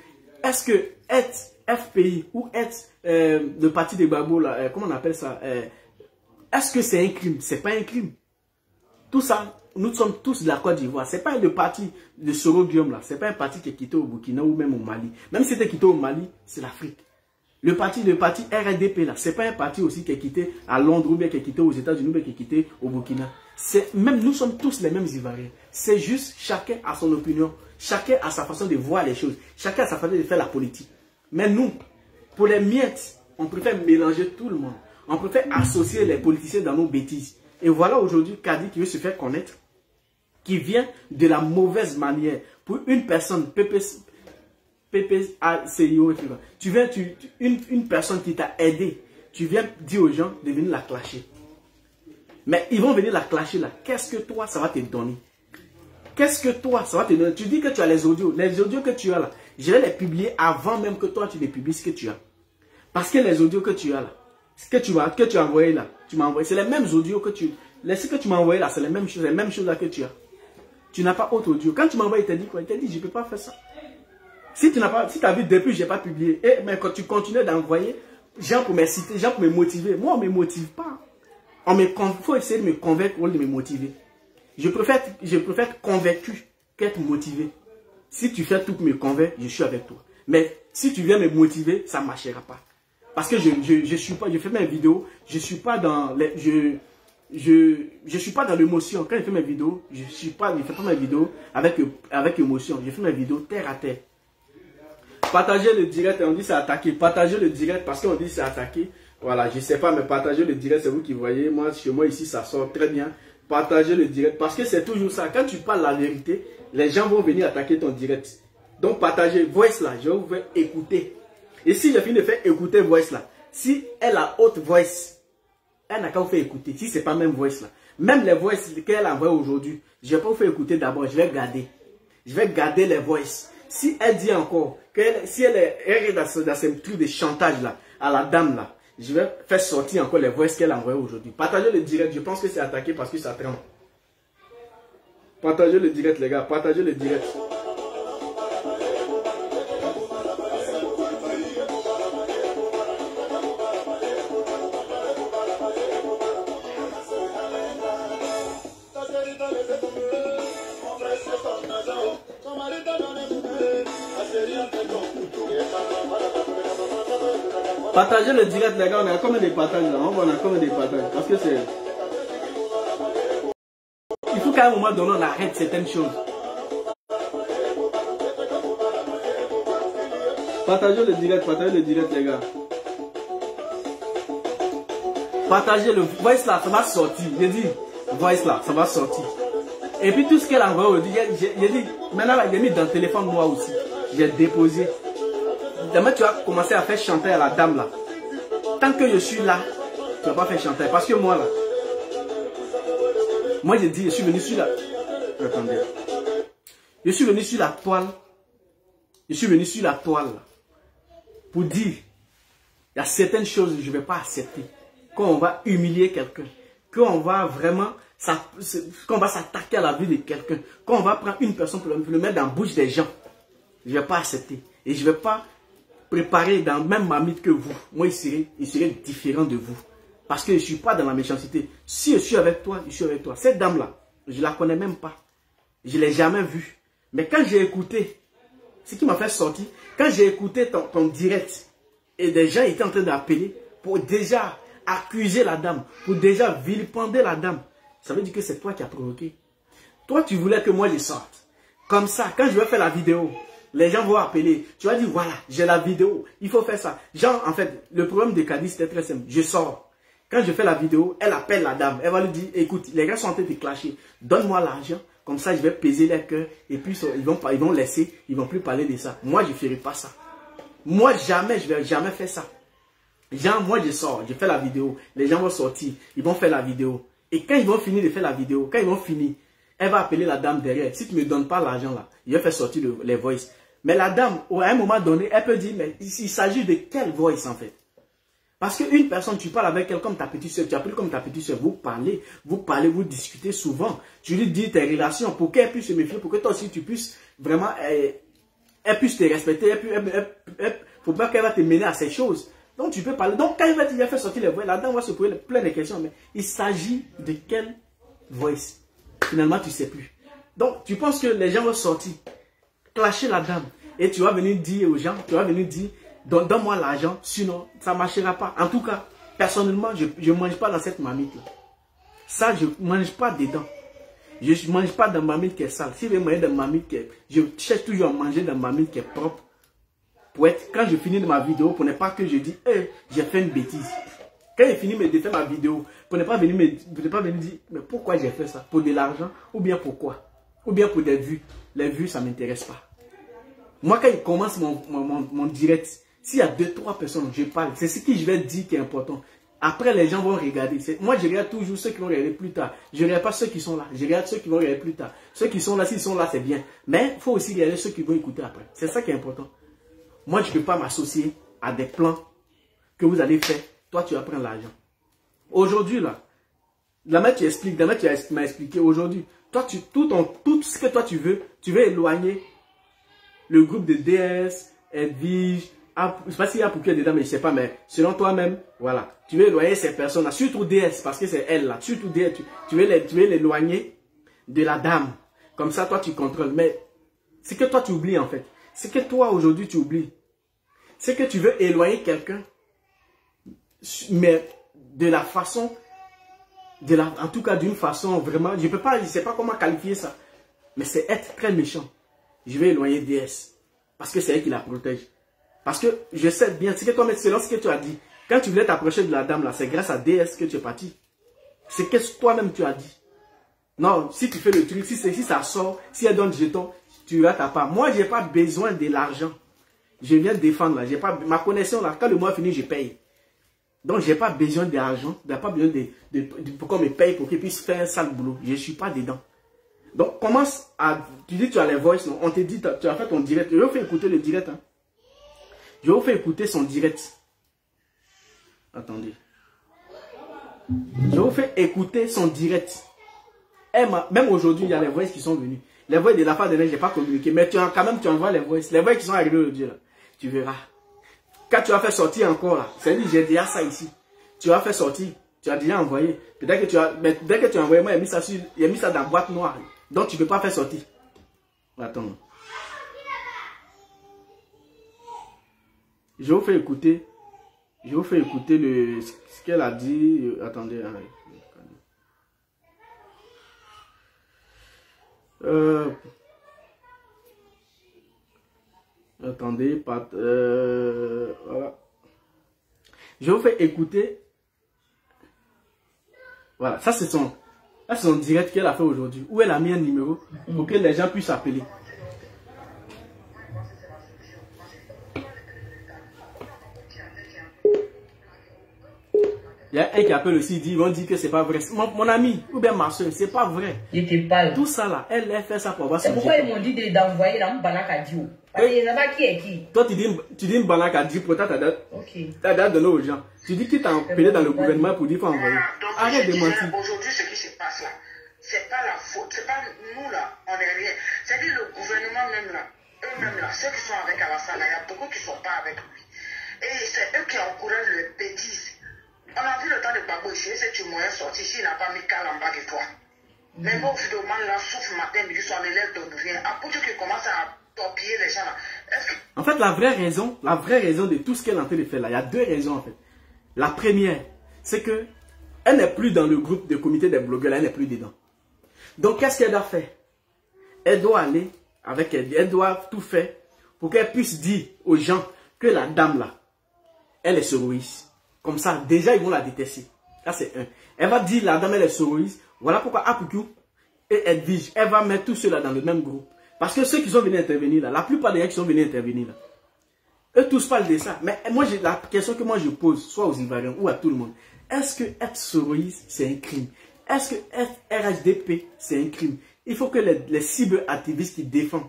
Est-ce que être FPI ou être le parti de Babo, là, comment on appelle ça? Est-ce que c'est un crime? C'est pas un crime. Tout ça, nous sommes tous de la Côte d'Ivoire. C'est pas le parti de Soro Guillaume là. C'est pas un parti qui est quitté au Burkina ou même au Mali. Même si c'était quitté au Mali, c'est l'Afrique. Le parti RDP là, c'est pas un parti aussi qui est quitté à Londres ou bien qui est quitté aux États-Unis ou bien qui est quitté au Burkina. Même nous sommes tous les mêmes Ivoiriens. C'est juste chacun a son opinion. Chacun a sa façon de voir les choses. Chacun a sa façon de faire la politique. Mais nous, pour les miettes, on préfère mélanger tout le monde. On préfère associer les politiciens dans nos bêtises. Et voilà aujourd'hui Kadi qui veut se faire connaître, qui vient de la mauvaise manière. Pour une personne, PPACIO, tu viens, une personne qui t'a aidé, tu viens dire aux gens de venir la clasher. Mais ils vont venir la clasher là. Qu'est-ce que toi, ça va te donner? Qu'est-ce que toi, ça va te donner? Tu dis que tu as les audios que tu as là. Je vais les publier avant même que toi, tu les publies ce que tu as. Parce que les audios que tu as là, que tu as envoyé là, tu m'as envoyé, c'est les mêmes audios que tu... Ce que tu m'as envoyé là, c'est les mêmes choses là que tu as. Tu n'as pas autre audio. Quand tu m'as envoyé, il t'a dit quoi? Il t'a dit, je ne peux pas faire ça. Si tu as vu depuis, je n'ai pas publié. Mais quand tu continues d'envoyer, gens pour me citer, gens pour me motiver. Moi, on ne me motive pas. Il faut essayer de me convaincre au lieu de me motiver. Je préfère être convaincu qu'être motivé. Si tu fais tout pour me convaincre, je suis avec toi. Mais si tu viens me motiver, ça ne marchera pas. Parce que je fais mes vidéos, je ne suis pas dans les... Je suis pas dans l'émotion. Quand je fais mes vidéos, je fais pas mes vidéos avec émotion. Je fais mes vidéos terre à terre. Partagez le direct, on dit c'est attaqué. Partagez le direct parce qu'on dit c'est attaqué. Voilà, je sais pas, mais partagez le direct, c'est vous qui voyez. Moi, chez moi ici, ça sort très bien. Partagez le direct parce que c'est toujours ça. Quand tu parles la vérité, les gens vont venir attaquer ton direct. Donc partagez voice là, je vais vous faire écouter. Et si j'ai fini de faire écouter voice là, si elle a haute voice, elle n'a qu'à vous faire écouter. Si ce n'est pas même voice là. Même les voices qu'elle a envoyées aujourd'hui, je ne vais pas vous faire écouter d'abord. Je vais garder. Je vais garder les voices. Si elle dit encore, si elle est dans ce truc de chantage là, à la dame là, je vais faire sortir encore les voices qu'elle a envoyées aujourd'hui. Partagez le direct. Je pense que c'est attaqué parce que ça tremble. Partagez le direct les gars. Partagez le direct. Partagez le direct les gars, on a combien de partages là? On a combien de partages? Parce que c'est... Il faut qu'à un moment donné on arrête certaines choses. Partagez le direct les gars. Partagez le voice là, ça va sortir. J'ai dit, voice là, ça va sortir. Et puis tout ce qu'elle a envoyé aujourd'hui, j'ai dit, maintenant là, j'ai mis dans le téléphone moi aussi. J'ai déposé. Demain, tu vas commencer à faire chanter à la dame là. Tant que je suis là, tu ne vas pas faire chanter. Parce que moi là, moi j'ai dit, je suis venu sur la... Attendez. Je suis venu sur la toile. Je suis venu sur la toile là, pour dire, il y a certaines choses que je ne vais pas accepter. Quand on va humilier quelqu'un, qu'on va vraiment, qu'on va s'attaquer à la vie de quelqu'un, quand on va prendre une personne pour le mettre dans la bouche des gens, je ne vais pas accepter. Et je ne vais pas préparer dans la même marmite que vous. Moi, il serait différent de vous. Parce que je ne suis pas dans la méchanceté. Si je suis avec toi, je suis avec toi. Cette dame-là, je ne la connais même pas. Je ne l'ai jamais vue. Mais quand j'ai écouté, ce qui m'a fait sortir, quand j'ai écouté ton direct, et des gens étaient en train d'appeler pour déjà accuser la dame, pour déjà vilipender la dame, ça veut dire que c'est toi qui as provoqué. Toi, tu voulais que moi je sorte. Comme ça, quand je vais faire la vidéo, les gens vont appeler. Tu vas dire, voilà, j'ai la vidéo. Il faut faire ça. Genre, en fait, le problème de Kadi, c'était très simple. Je sors. Quand je fais la vidéo, elle appelle la dame. Elle va lui dire, écoute, les gars sont en train de clasher. Donne-moi l'argent. Comme ça, je vais peser leur cœur. Et puis, ils vont laisser. Ils ne vont plus parler de ça. Moi, je ne ferai pas ça. Moi, jamais, je ne vais jamais faire ça. Genre, moi, je sors. Je fais la vidéo. Les gens vont sortir. Ils vont faire la vidéo. Et quand ils vont finir de faire la vidéo, quand ils vont finir, elle va appeler la dame derrière. Si tu ne me donnes pas l'argent là, il va faire sortir les voices. Mais la dame, à un moment donné, elle peut dire, mais il s'agit de quelle voice en fait? Parce qu'une personne, tu parles avec elle comme ta petite soeur, tu appelles comme ta petite soeur, vous parlez, vous discutez souvent. Tu lui dis tes relations pour qu'elle puisse se méfier, pour que toi aussi tu puisses vraiment, elle puisse te respecter, faut pas qu'elle va te mener à ces choses. Donc tu peux parler. Donc quand il va faire sortir les voix, la dame va se poser plein de questions, mais il s'agit de quelle voice? Finalement, tu ne sais plus. Donc tu penses que les gens vont sortir, clasher la dame, et tu vas venir dire aux gens, tu vas venir dire, donne-moi l'argent, sinon ça ne marchera pas. En tout cas, personnellement, je ne mange pas dans cette marmite là. Ça, je ne mange pas dedans. Je ne mange pas dans ma marmite qui est sale. Si je veux manger dans ma marmite qui est... Je cherche toujours à manger dans ma marmite qui est propre. Pour être, quand je finis de ma vidéo, pour ne pas que je dise, hey, j'ai fait une bêtise. Quand j'ai fini de faire ma vidéo, pour ne pas venir dire, mais pourquoi j'ai fait ça? Pour de l'argent? Ou bien pourquoi? Ou bien pour des vues? Les vues, ça ne m'intéresse pas. Moi, quand il commence mon direct, s'il y a 2-3 personnes, je parle. C'est ce que je vais dire qui est important. Après, les gens vont regarder. Moi, je regarde toujours ceux qui vont regarder plus tard. Je ne regarde pas ceux qui sont là. Je regarde ceux qui vont regarder plus tard. Ceux qui sont là, s'ils sont là, c'est bien. Mais il faut aussi regarder ceux qui vont écouter après. C'est ça qui est important. Moi, je ne peux pas m'associer à des plans que vous allez faire, toi tu vas prendre l'argent. Aujourd'hui là, la mère tu expliques, la mère tu m'as expliqué aujourd'hui, toi tout ce que toi tu veux éloigner le groupe de DS, Edwige, je ne sais pas s'il y a pour qui dedans, mais je ne sais pas, mais selon toi-même, voilà, tu veux éloigner ces personnes-là, surtout DS, parce que c'est elle là, surtout DS, tu veux l'éloigner de la dame. Comme ça, toi tu contrôles, mais c'est que toi tu oublies en fait. C'est que toi aujourd'hui tu oublies. C'est que tu veux éloigner quelqu'un, mais de la façon, en tout cas d'une façon vraiment, je ne sais pas comment qualifier ça, mais c'est être très méchant. Je vais éloigner DS, parce que c'est elle qui la protège. Parce que je sais bien, c'est que toi, selon ce que tu as dit, quand tu voulais t'approcher de la dame là, c'est grâce à DS que tu es parti. C'est que toi-même tu as dit. Non, si tu fais le truc, si ça sort, si elle donne le jeton, tu as ta part. Moi, je n'ai pas besoin de l'argent. Je viens défendre là. Ma connexion là, quand le mois finit, je paye. Donc, je n'ai pas besoin d'argent. Je n'ai pas besoin pour qu'on me paye pour qu'il puisse faire un sale boulot. Je ne suis pas dedans. Donc, commence à... Tu dis que tu as les voices, non? On te dit, tu as fait ton direct. Je vais vous faire écouter le direct. Hein. Je vais vous faire écouter son direct. Attendez. Je vais vous faire écouter son direct. Même aujourd'hui, il y a les voix qui sont venues. Les voix de la part de neige, je n'ai pas communiqué. Mais quand même, tu envoies les voix. Les voix qui sont arrivées aujourd'hui, là. Tu verras. Quand tu as fait sortir encore, là, c'est-à-dire j'ai déjà ça ici. Tu as fait sortir. Tu as déjà envoyé. Peut-être que tu as, mais dès que tu as envoyé, moi, il a mis ça dans la boîte noire. Donc, tu ne peux pas faire sortir. Attends. Je vous fais écouter. Je vous fais écouter ce qu'elle a dit. Attendez. Attendez, voilà. Je vous fais écouter. Voilà, ça c'est son direct qu'elle a fait aujourd'hui, où elle a mis un numéro pour que les gens puissent appeler. Il y a un qui appelle aussi, ils vont dire que c'est pas vrai. Mon ami, ou bien ma soeur, c'est pas vrai. Tout ça là, elle fait ça pour avoir son. C'est pourquoi ils m'ont dit d'envoyer la Mbanakadio. Parce qu'ils ne savent pas qui est qui. Toi, tu dis Mbanakadio, pourtant t'as donné aux gens. Tu dis qu'il t'a appelé dans le gouvernement pour dire qu'il faut envoyer. Arrête de mentir. Aujourd'hui, ce qui se passe là, c'est pas la faute, c'est pas nous là, on est rien. C'est-à-dire le gouvernement même là, eux-mêmes là, ceux qui sont avec Alassane, il y a beaucoup qui ne sont pas avec lui. Et c'est eux qui encouragent les bêtises. On a vu le temps de Gbagbo ici, c'est tu moyen sorti, s'il n'a pas mis cal en bas de toi. Mais moi, au vidéoman là, souffle matin, midi, soir, l'élève donne rien. Après tout qui commence à torpiller les gens là. En fait, la vraie raison de tout ce qu'elle est en train de faire là, il y a deux raisons en fait. La première, c'est que elle n'est plus dans le groupe de comité des blogueurs, elle n'est plus dedans. Donc, qu'est-ce qu'elle doit faire? Elle doit aller avec elle, elle doit tout faire pour qu'elle puisse dire aux gens que la dame là, elle est soroïste. Comme ça, déjà, ils vont la détester. Ça, c'est un. Elle va dire, la dame, elle est soroïste. Voilà pourquoi Apuku et Edwige, elle va mettre tous ceux-là dans le même groupe. Parce que ceux qui sont venus intervenir là, la plupart des gens qui sont venus intervenir là, eux tous parlent de ça. Mais moi, la question que moi je pose, soit aux Ivoiriens ou à tout le monde, est-ce que être soroïste, c'est un crime? Est-ce que être RHDP, c'est un crime? Il faut que les cyberactivistes qui défendent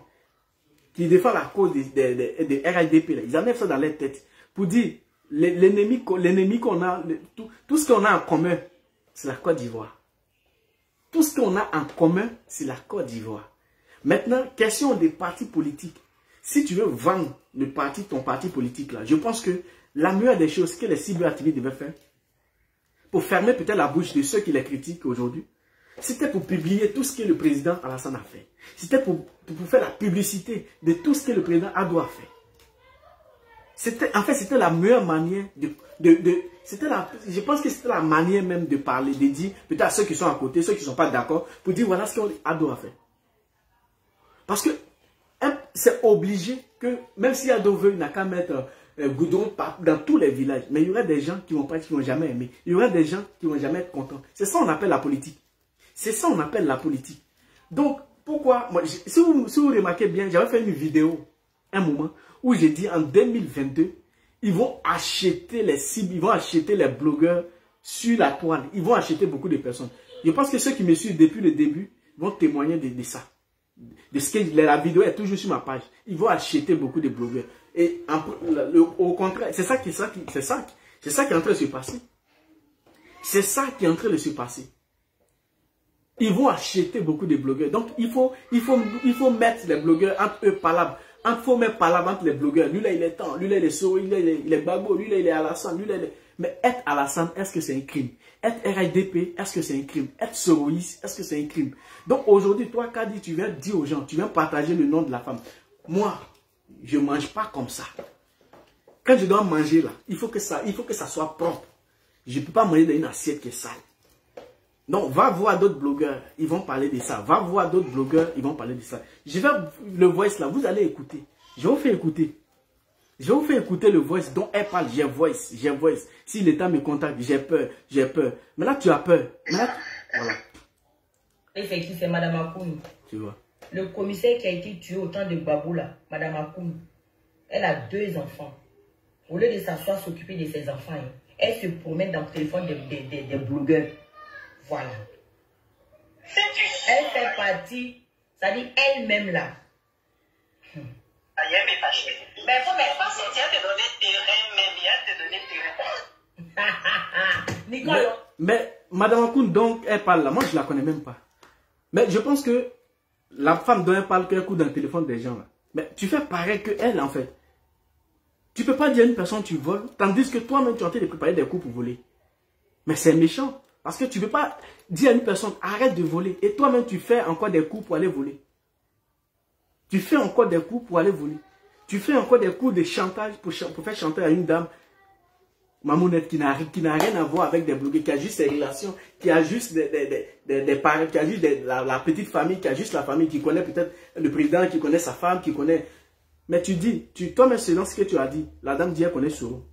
la cause des RHDP, là, ils enlèvent ça dans leur tête pour dire, l'ennemi qu'on a, tout ce qu'on a en commun, c'est la Côte d'Ivoire. Tout ce qu'on a en commun, c'est la Côte d'Ivoire. Maintenant, question des partis politiques. Si tu veux vendre ton parti politique là, je pense que la meilleure des choses que les cyberactivistes devaient faire, pour fermer peut-être la bouche de ceux qui les critiquent aujourd'hui, c'était pour publier tout ce que le président Alassane a fait. C'était pour faire la publicité de tout ce que le président Ado a fait. En fait, c'était la meilleure manière je pense que c'était la manière même de parler, de dire, peut-être à ceux qui sont à côté, ceux qui ne sont pas d'accord, pour dire voilà ce qu'Ado a fait. Parce que c'est obligé que, même si Ado veut, il n'a qu'à mettre goudron dans tous les villages, mais il y aura des gens qui vont jamais aimer. Il y aura des gens qui vont jamais être contents. C'est ça qu'on appelle la politique. C'est ça qu'on appelle la politique. Donc, pourquoi, moi, si vous remarquez bien, j'avais fait une vidéo, un moment, où j'ai dit en 2022, ils vont acheter les cibles, ils vont acheter les blogueurs sur la toile. Ils vont acheter beaucoup de personnes. Je pense que ceux qui me suivent depuis le début vont témoigner de ça. De ce que la vidéo est toujours sur ma page. Ils vont acheter beaucoup de blogueurs. Et au contraire, c'est C'est ça qui est en train de se passer. C'est ça qui est en train de se passer. Ils vont acheter beaucoup de blogueurs. Donc, il faut mettre les blogueurs entre eux palables. Il faut mettre palabre entre les blogueurs. Lui, là, il est temps. Lui, là, il est Soro. Lui, là, il est Babo. Lui, là, il est Alassane. Lui, là, il est... Mais être Alassane, est-ce que c'est un crime? Être RIDP, est-ce que c'est un crime? Être Soroïs, est-ce que c'est un crime? Donc, aujourd'hui, toi, Kadi, tu viens dire aux gens, tu viens partager le nom de la femme. Moi, je ne mange pas comme ça. Quand je dois manger, là, il faut que ça soit propre. Je ne peux pas manger dans une assiette qui est sale. Donc, va voir d'autres blogueurs, ils vont parler de ça. Va voir d'autres blogueurs, ils vont parler de ça. Je vais, le voice là, vous allez écouter. Je vais vous faire écouter. Je vais vous faire écouter le voice dont elle parle. J'ai voice. Si l'État me contacte, j'ai peur. Mais là, tu as peur. Voilà. Effectivement, c'est Madame Akoum. Tu vois. Le commissaire qui a été tué au temps de Babou là, Madame Akoum, elle a 2 enfants. Au lieu de s'asseoir, s'occuper de ses enfants, elle se promène dans le téléphone des blogueurs. Voilà. Elle fait partie, c'est-à-dire elle-même là. Mais il faut même pas sortir te donner terrain, mais bien te donner terrain. Nicolas. Mais Madame Akoum, donc, elle parle là. Moi, je la connais même pas. Mais je pense que la femme dont elle parle, qu'elle coûte dans le téléphone des gens là. Mais tu fais pareil que elle en fait. Tu peux pas dire à une personne tu voles, tandis que toi-même tu es en train de préparer des coups pour voler. Mais c'est méchant. Parce que tu ne peux pas dire à une personne arrête de voler. Et toi-même tu fais encore des coups pour aller voler. Tu fais encore des coups pour aller voler. Tu fais encore des coups de chantage pour faire chanter à une dame. Mamounette qui n'a rien à voir avec des blogueurs, qui a juste ses relations, qui a juste des parents, qui a juste la petite famille, qui a juste la famille, qui connaît peut-être le président, qui connaît sa femme, qui connaît... Mais tu dis, toi-même selon ce que tu as dit, la dame dit elle connaît Soro,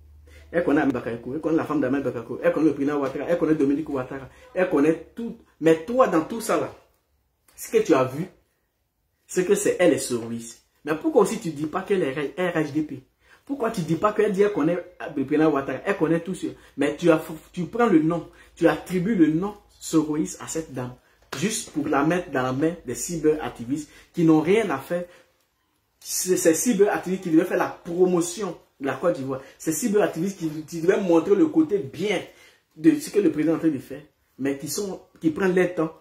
elle connaît Ahmed Bakayoko, elle connaît la femme d'Ahmed Bakayoko, elle connaît le président Ouattara, elle connaît Dominique Ouattara, elle connaît tout. Mais toi, dans tout ça là, ce que tu as vu, c'est que c'est elle est Soroïs. Mais pourquoi aussi tu ne dis pas qu'elle est RHDP? Pourquoi tu ne dis pas qu'elle dit qu'elle connaît le président Ouattara, elle connaît tout ça? Mais tu prends le nom, tu attribues le nom Soroïs à cette dame, juste pour la mettre dans la main des cyberactivistes qui n'ont rien à faire. C'est ces cyberactivistes qui devaient faire la promotion de la Côte d'Ivoire. Ces cyberactivistes qui devaient montrer le côté bien de ce que le président est en train de faire, mais qui prennent leur temps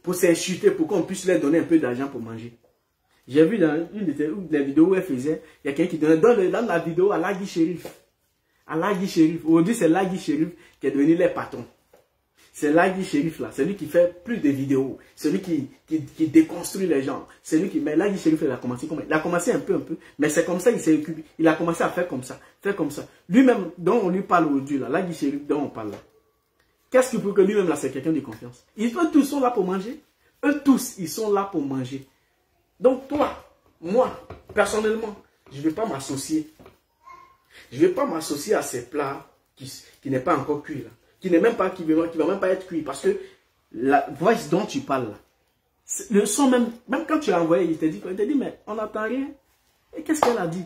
pour s'insulter, pour qu'on puisse leur donner un peu d'argent pour manger. J'ai vu dans une des vidéos où elle faisait, il y a quelqu'un qui donnait dans la vidéo à Lagui Chérif. À Lagui Chérif. Aujourd'hui, c'est Lagui Chérif qui est devenu leur patron. C'est Lagui Chérif là, celui qui fait plus de vidéos, celui qui déconstruit les gens, celui qui... Mais Lagui Chérif, il a commencé un peu, mais c'est comme ça, il a commencé à faire comme ça, Lui-même, dont on lui parle aujourd'hui là, Lagui Chérif dont on parle là, qu'est-ce qu'il faut que lui-même là, c'est quelqu'un de confiance. Eux tous sont là pour manger. Eux tous, ils sont là pour manger. Donc toi, moi, personnellement, je ne vais pas m'associer. Je ne vais pas m'associer à ces plats qui n'est pas encore cuit là. Qui va même pas être cuit. Parce que la voix dont tu parles là, le son même quand tu as envoyé, il te dit, mais on n'entend rien. Et qu'est-ce qu'elle a dit?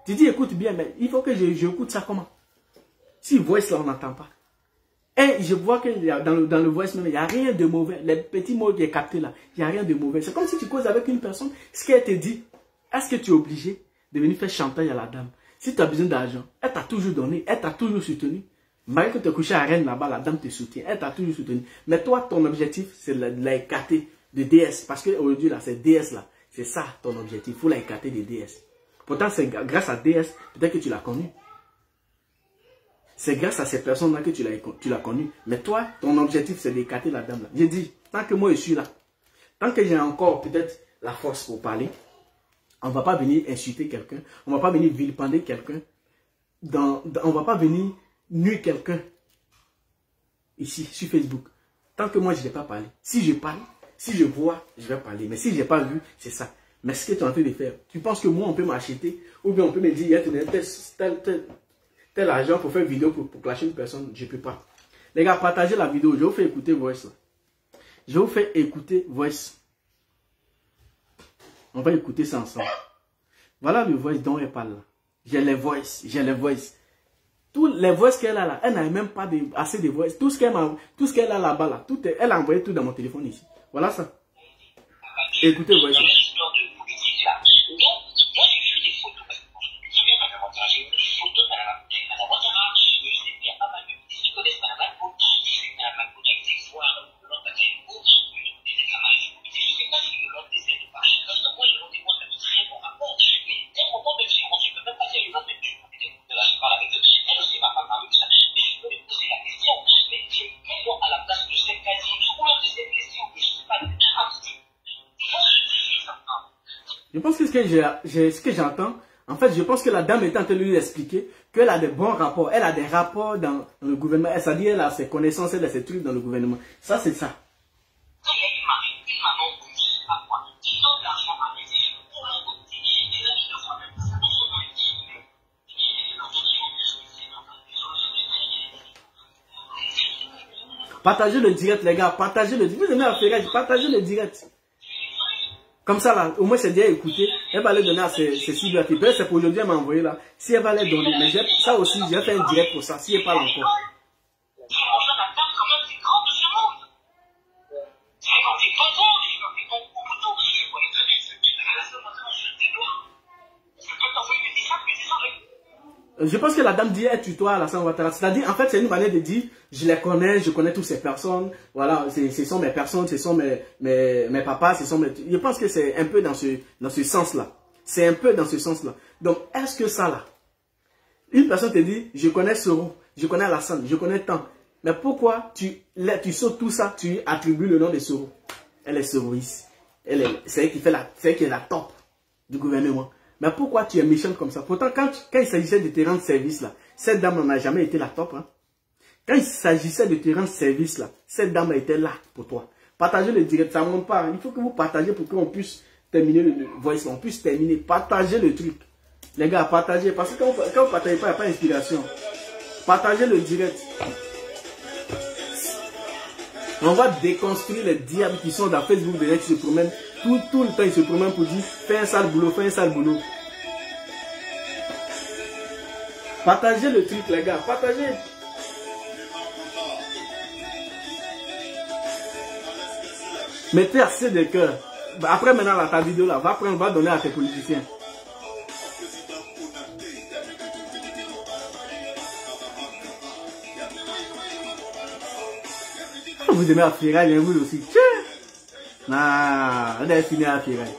Tu dis, écoute bien, mais il faut que j'écoute ça comment? Si voix là, on n'entend pas. Et je vois que dans le voice même, il n'y a rien de mauvais. Les petits mots qui est capté là, il n'y a rien de mauvais. C'est comme si tu causes avec une personne, ce qu'elle te dit, est-ce que tu es obligé de venir faire chantage à la dame? Si tu as besoin d'argent, elle t'a toujours donné, elle t'a toujours soutenu. Malgré que tu es couché à Rennes là-bas, la dame te soutient, elle t'a toujours soutenu. Mais toi, ton objectif, c'est de la écarter de DS. Parce qu'aujourd'hui, là, c'est DS là. C'est ça ton objectif. Il faut la écarter de DS. Pourtant, c'est grâce à DS, peut-être que tu l'as connu. C'est grâce à ces personnes-là que tu l'as connu. Mais toi, ton objectif, c'est d'écarter la dame là. J'ai dit, tant que moi je suis là, tant que j'ai encore peut-être la force pour parler, on ne va pas venir insulter quelqu'un, on ne va pas venir vilipender quelqu'un, on ne va pas venir nuire quelqu'un ici, sur Facebook. Tant que moi je n'ai pas parlé. Si je parle, si je vois, je vais parler. Mais si je n'ai pas vu, c'est ça. Mais ce que tu es en train de faire, tu penses que moi on peut m'acheter, ou bien on peut me dire, il y a tel argent pour faire une vidéo pour clasher une personne, je ne peux pas. Les gars, partagez la vidéo, je vous fais écouter Voice. Je vous fais écouter Voice. On va écouter ça ensemble. Voilà le Voice dont elle parle là. J'ai les Voice. Tous les Voice qu'elle a là, elle n'a même pas assez de Voice. Tout ce qu'elle a là-bas là, elle a envoyé tout dans mon téléphone ici. Voilà ça. Écoutez Voice. Je pense que ce que j'entends, en fait, je pense que la dame est en train de lui expliquer qu'elle a des bons rapports. Elle a des rapports dans le gouvernement. C'est-à-dire qu'elle a ses connaissances, elle a ses trucs dans le gouvernement. Ça, c'est ça. Partagez le direct, les gars. Partagez le direct. Vous aimez la ferrage, partagez le direct. Comme ça, là, au moins, c'est déjà écouté. Elle va les donner à ses cibles. Peut-être c'est pour aujourd'hui, elle m'a envoyé là. Si elle va les donner, mais ça aussi, j'ai fait un direct pour ça. Si elle parle encore. Je pense que la dame dit, elle tutoie Alassane Ouattara. C'est-à-dire, en fait, c'est une manière de dire, je les connais, je connais toutes ces personnes. Voilà, ce sont mes personnes, ce sont mes papas, ce sont mes... Je pense que c'est un peu dans ce sens-là. C'est un peu dans ce sens-là. Donc, est-ce que ça, là, une personne te dit, je connais Soro, je connais Alassane, je connais tant. Mais pourquoi tu sautes tout ça, tu attribues le nom de Soro? Elle est soroiste. C'est elle qui fait c'est elle qui est la top du gouvernement. Mais pourquoi tu es méchante comme ça? Pourtant, quand il s'agissait de te rendre service, là, cette dame n'a jamais été la top. Hein? Quand il s'agissait de te rendre service, là, cette dame a été là pour toi. Partagez le direct, ça ne monte pas. Il faut que vous partagez pour qu'on puisse terminer le voice. On puisse terminer. Partagez le truc. Les gars, partagez. Parce que quand vous ne partagez pas, il n'y a pas d'inspiration. Partagez le direct. On va déconstruire les diables qui sont dans Facebook, des gens qui se promènent. Tout le temps, ils se promènent pour dire, fais un sale boulot, fais un sale boulot. Partagez le truc, les gars, partagez. Mettez assez de cœur. Après, maintenant, là, ta vidéo, là, va prendre, va donner à tes politiciens. Vous aimez la ferraille, vous aussi. Non, on a fini à la ferraille.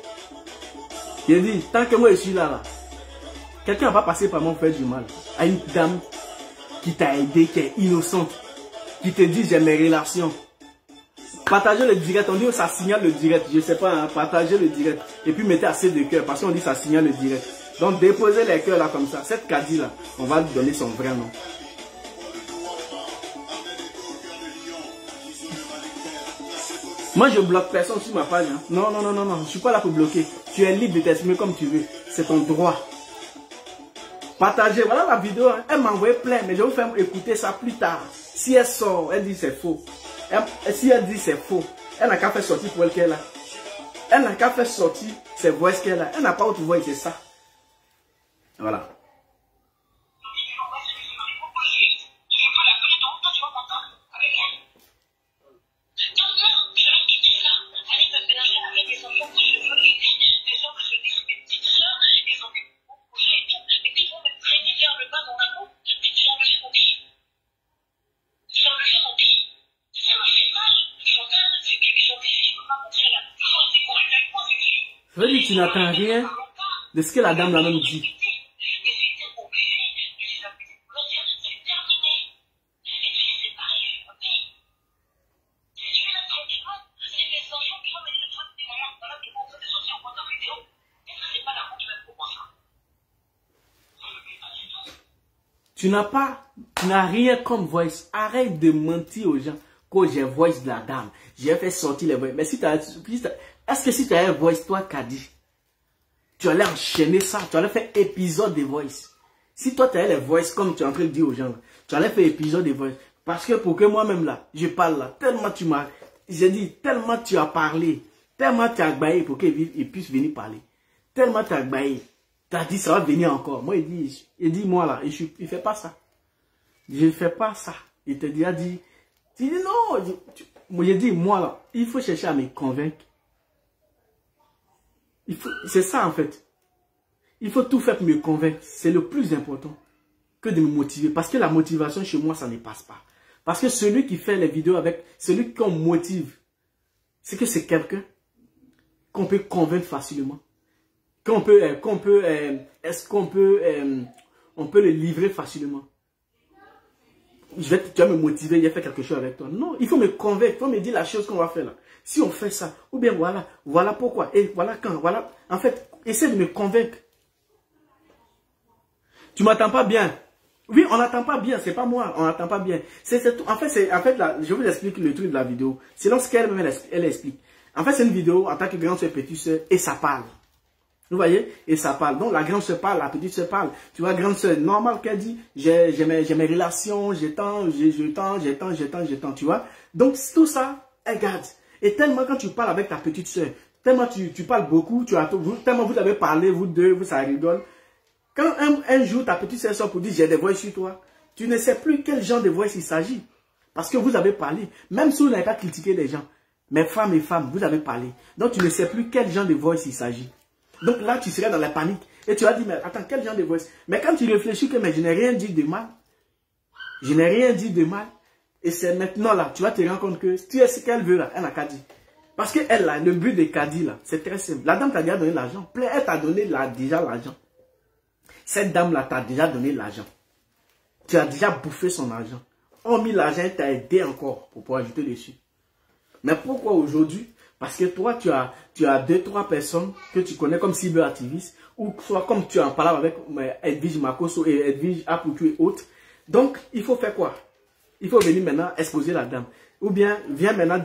Je dis, tant que moi je suis là, quelqu'un va passer par moi faire du mal. À une dame qui t'a aidé, qui est innocente, qui te dit j'ai mes relations. Partagez le direct, on dit ça signale le direct, je sais pas, hein, partagez le direct. Et puis mettez assez de cœur, parce qu'on dit ça signale le direct. Donc déposez les cœurs là comme ça. Cette Kadi là, on va lui donner son vrai nom. Moi, je bloque personne sur ma page. Hein. Non, je ne suis pas là pour bloquer. Tu es libre de t'exprimer comme tu veux. C'est ton droit. Partagez. Voilà la vidéo. Hein. Elle m'a envoyé plein, mais je vais vous faire écouter ça plus tard. Si elle sort, elle dit c'est faux. Si elle dit c'est faux, elle n'a qu'à faire sortir pour elle qu'elle a. Elle n'a qu'à faire sortir ses voix qu'elle a. Elle n'a pas autre voix, c'est ça. Voilà. Ça veut dire que tu n'attends rien de ce que la dame l'a même dit. Tu n'as rien comme voice. Arrête de mentir aux gens que j'ai voice de la dame. J'ai fait sortir les voix. Mais si tu as... Est-ce que si tu as un voice, toi, Kadi, tu allais enchaîner ça, tu allais faire épisode de voice. Si toi, tu as les voice, comme tu es en train de dire aux gens, tu allais faire épisode de voice. Parce que pour que moi-même, là, je parle là, tellement tu m'as... J'ai dit, tellement tu as parlé, tellement tu as baillé pour qu'il puisse venir parler. Tellement tu as baillé. Tu as dit, ça va venir encore. Moi, il dit moi, là, il ne fait pas ça. Je ne fais pas ça. Il te dit, tu dis non. Moi, j'ai dit, moi, là, il faut chercher à me convaincre. C'est ça en fait. Il faut tout faire pour me convaincre. C'est le plus important que de me motiver. Parce que la motivation chez moi, ça ne passe pas. Parce que celui qui fait les vidéos avec, celui qu'on motive, c'est que c'est quelqu'un qu'on peut convaincre facilement. On peut le livrer facilement. Tu vas me motiver, il a fait quelque chose avec toi. Non, il faut me convaincre, il faut me dire la chose qu'on va faire là. Si on fait ça, ou bien voilà pourquoi, et voilà quand, voilà. En fait, essaie de me convaincre. Tu m'entends pas bien? Oui, on n'entend pas bien, c'est pas moi, on n'entend pas bien. En fait, là, je vous explique le truc de la vidéo. C'est lorsqu'elle elle explique. En fait, c'est une vidéo en tant que grande soeur, petite soeur, et ça parle. Vous voyez? Et ça parle. Donc, la grande soeur parle, la petite soeur parle. Tu vois, grande soeur, normal qu'elle dit, j'ai mes relations, j'ai tant, tu vois. Donc, tout ça, elle garde. Et tellement quand tu parles avec ta petite soeur, tellement tu parles beaucoup, tellement vous avez parlé, vous deux, ça rigole. Quand un jour, ta petite soeur sort pour dire, j'ai des voix sur toi, tu ne sais plus quel genre de voix il s'agit. Parce que vous avez parlé. Même si vous n'avez pas critiqué les gens. Mais femmes et femmes, vous avez parlé. Donc, tu ne sais plus quel genre de voix il s'agit. Donc là, tu serais dans la panique. Et tu vas dire, mais attends, quel genre de voix? Mais quand tu réfléchis que mais je n'ai rien dit de mal. Je n'ai rien dit de mal. Et c'est maintenant là, tu vas te rendre compte que tu es ce qu'elle veut là, elle n'a qu'à dire. Parce qu'elle là, le but de Kadi là, c'est très simple. La dame t'a déjà donné l'argent. Elle t'a donné déjà l'argent. Cette dame là t'a déjà donné l'argent. Tu as déjà bouffé son argent. Hormis l'argent, elle t'a aidé encore pour pouvoir ajouter dessus. Mais pourquoi aujourd'hui? Parce que toi, tu as 2-3 personnes que tu connais comme cyberactivistes, ou soit comme tu en parles avec Edwige Makoso et Edwige Apuku et autres. Donc, il faut faire quoi? Il faut venir maintenant exposer la dame. Ou bien, viens maintenant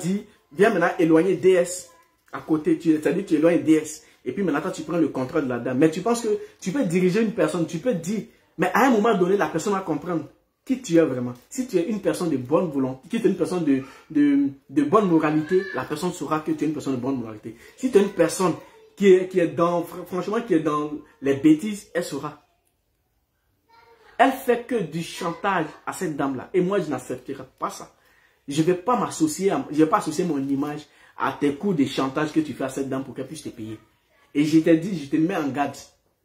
éloigner DS à côté. C'est-à-dire que tu éloignes DS. Et puis maintenant, toi, tu prends le contrôle de la dame. Mais tu penses que tu peux diriger une personne, tu peux dire, mais à un moment donné, la personne va comprendre qui tu es vraiment. Si tu es une personne de bonne volonté, si tu es une personne de bonne moralité, la personne saura que tu es une personne de bonne moralité. Si tu es une personne qui est dans les bêtises, elle saura. Elle fait que du chantage à cette dame-là. Et moi, je n'accepterai pas ça. Je ne vais pas m'associer, je vais pas associer mon image à tes coups de chantage que tu fais à cette dame pour qu'elle puisse te payer. Et je t'ai dit, je te mets en garde.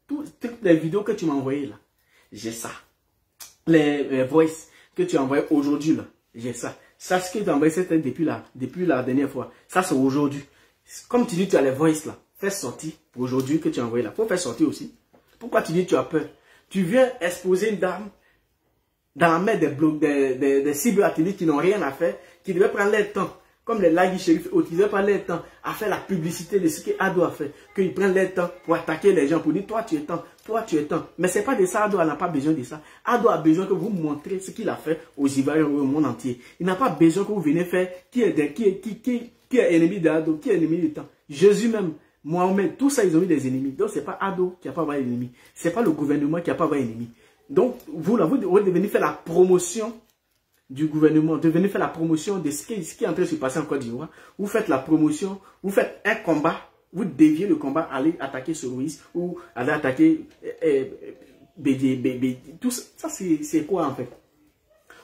Toutes les vidéos que tu m'as envoyées là, j'ai ça. Les voices que tu as envoyées aujourd'hui là, j'ai ça. Ça, ce que tu as envoyé, c'était depuis la dernière fois. Ça, c'est aujourd'hui. Comme tu dis, tu as les voices là. Fais sortir pour aujourd'hui que tu as envoyé là. Faut faire sortir aussi. Pourquoi tu dis que tu as peur? Tu viens exposer une dame dans la main des cyberactivistes qui n'ont rien à faire, qui devaient prendre leur temps, comme les Lagui Shérif, qui devaient prendre leur temps à faire la publicité de ce qu'Ado a fait, qu'ils prennent leur temps pour attaquer les gens, pour dire toi tu es temps, toi tu es temps. Mais ce n'est pas de ça, Ado n'a pas besoin de ça. Ado a besoin que vous montrez ce qu'il a fait aux Ivoiriens au monde entier. Il n'a pas besoin que vous venez faire qui est ennemi d'Ado, qui est ennemi du temps. Jésus même, Mohamed, tout ça ils ont eu des ennemis. Donc ce n'est pas Ado qui n'a pas avoir ennemi. Ce n'est pas le gouvernement qui n'a pas avoir ennemi. Donc vous là, vous devez venir faire la promotion du gouvernement, de venir faire la promotion de ce qui est en train de se passer en Côte d'Ivoire. Vous faites la promotion, vous faites un combat, vous déviez le combat, allez attaquer Soroïs ou allez attaquer BD. Tout ça, c'est quoi en fait?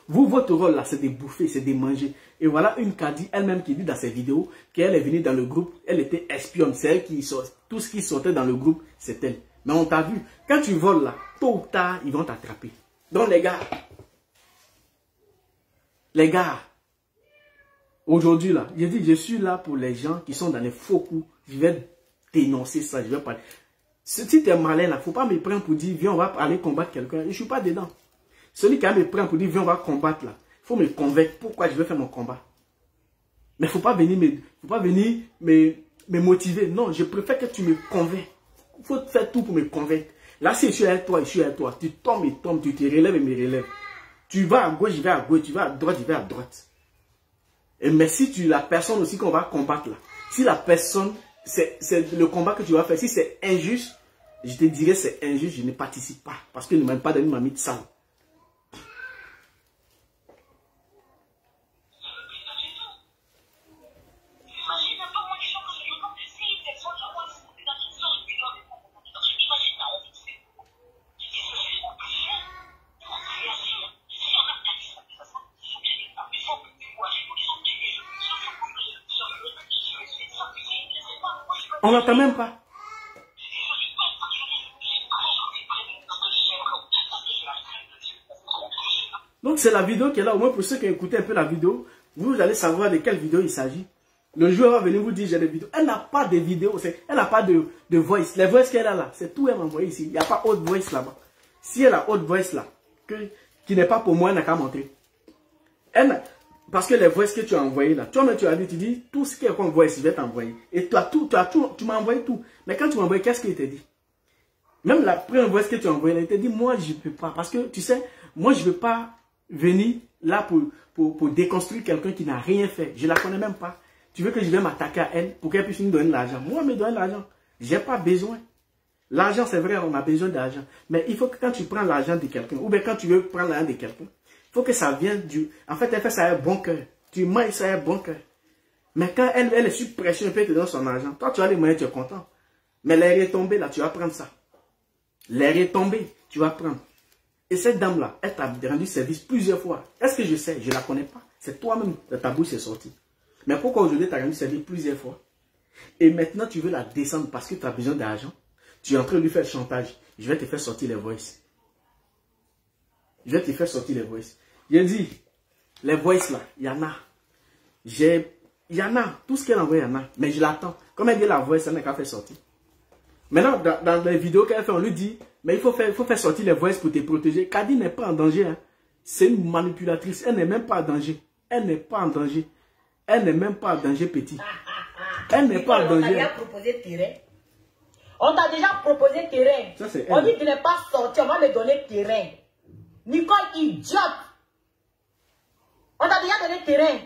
Vous, votre rôle là, c'est de bouffer, c'est de manger. Et voilà une Kadi elle-même qui dit dans ses vidéos qu'elle est venue dans le groupe, elle était espionne, c'est elle qui sort, tout ce qui sortait dans le groupe, c'est elle. Mais on t'a vu, quand tu voles là, tôt ou tard, ils vont t'attraper. Donc les gars, aujourd'hui là, j'ai dit, je suis là pour les gens qui sont dans les faux coups. Je vais dénoncer ça, je vais parler. Si tu es malin là, il ne faut pas me prendre pour dire, viens, on va aller combattre quelqu'un. Je ne suis pas dedans. Celui qui me prend pour dire, viens, on va combattre là, il faut me convaincre pourquoi je vais faire mon combat. Mais il ne faut pas venir me motiver. Non, je préfère que tu me convainques. Il faut faire tout pour me convaincre. Là, si je suis avec toi, je suis avec toi. Tu tombes et tombes, tu te relèves et me relèves. Tu vas à gauche, je vais à gauche. Tu vas à droite, je vais à droite. Mais si la personne aussi qu'on va combattre là, si la personne, c'est le combat que tu vas faire, si c'est injuste, je te dirais c'est injuste, je ne participe pas. Parce qu'il ne m'a pas donné ma mythe sale. On n'entend même pas. Donc c'est la vidéo qui est là. Au moins pour ceux qui écoutent un peu la vidéo, vous allez savoir de quelle vidéo il s'agit. Le joueur va venir vous dire j'ai des vidéos. Elle n'a pas de vidéo. Elle n'a pas de voice. Les voices qu'elle a là, c'est tout elle m'a envoyé ici. Il n'y a pas haute voice là-bas. Si elle a haute voice là, qui n'est pas pour moi, elle n'a qu'à montrer. Parce que les voices que tu as envoyées là, toi-même tu as dit, tu dis, tout ce qui est comme voice, je vais t'envoyer. Et toi, tu m'as envoyé tout. Mais quand tu m'as envoyé, qu'est-ce qu'il t'a dit? Même la première voix que tu as envoyée, il t'a dit, moi, je ne peux pas. Parce que, tu sais, moi, je ne veux pas venir là pour déconstruire quelqu'un qui n'a rien fait. Je ne la connais même pas. Tu veux que je vienne m'attaquer à elle pour qu'elle puisse me donner l'argent. Moi, me donner l'argent. Je n'ai pas besoin. L'argent, c'est vrai, on a besoin d'argent. Mais il faut que quand tu prends l'argent de quelqu'un, ou bien quand tu veux prendre l'argent de quelqu'un, il faut que ça vienne du... En fait, elle fait ça avec bon cœur. Tu manges ça avec bon cœur. Mais quand elle est sous pression, elle te donne son argent. Toi, tu as les moyens, tu es content. Mais l'air est tombé, là, tu vas prendre ça. L'air est tombé, tu vas prendre. Et cette dame-là, elle t'a rendu service plusieurs fois. Est-ce que je sais? Je ne la connais pas. C'est toi-même, de ta bouche, c'est sorti. Mais pourquoi aujourd'hui, tu as rendu service plusieurs fois? Et maintenant, tu veux la descendre parce que tu as besoin d'argent. Tu es en train de lui faire chantage. Je vais te faire sortir les voices. Je vais te faire sortir les voices. J'ai dit, les voices là, il y en a. Il y en a. Tout ce qu'elle envoie, il y en a. Mais je l'attends. Comme elle dit la voix, ça n'a qu'à faire sortir. Maintenant, dans les vidéos qu'elle fait, on lui dit, mais il faut faire sortir les voix pour te protéger. Kadi n'est pas en danger. Hein. C'est une manipulatrice. Elle n'est même pas en danger. Elle n'est pas en danger. Elle n'est même pas en danger, petit. Elle n'est pas en danger. On t'a déjà proposé terrain. On t'a déjà proposé terrain. Ça, on dit de ne pas sortir, on va me donner terrain. Nicole, idiote. On t'a déjà donné terrain.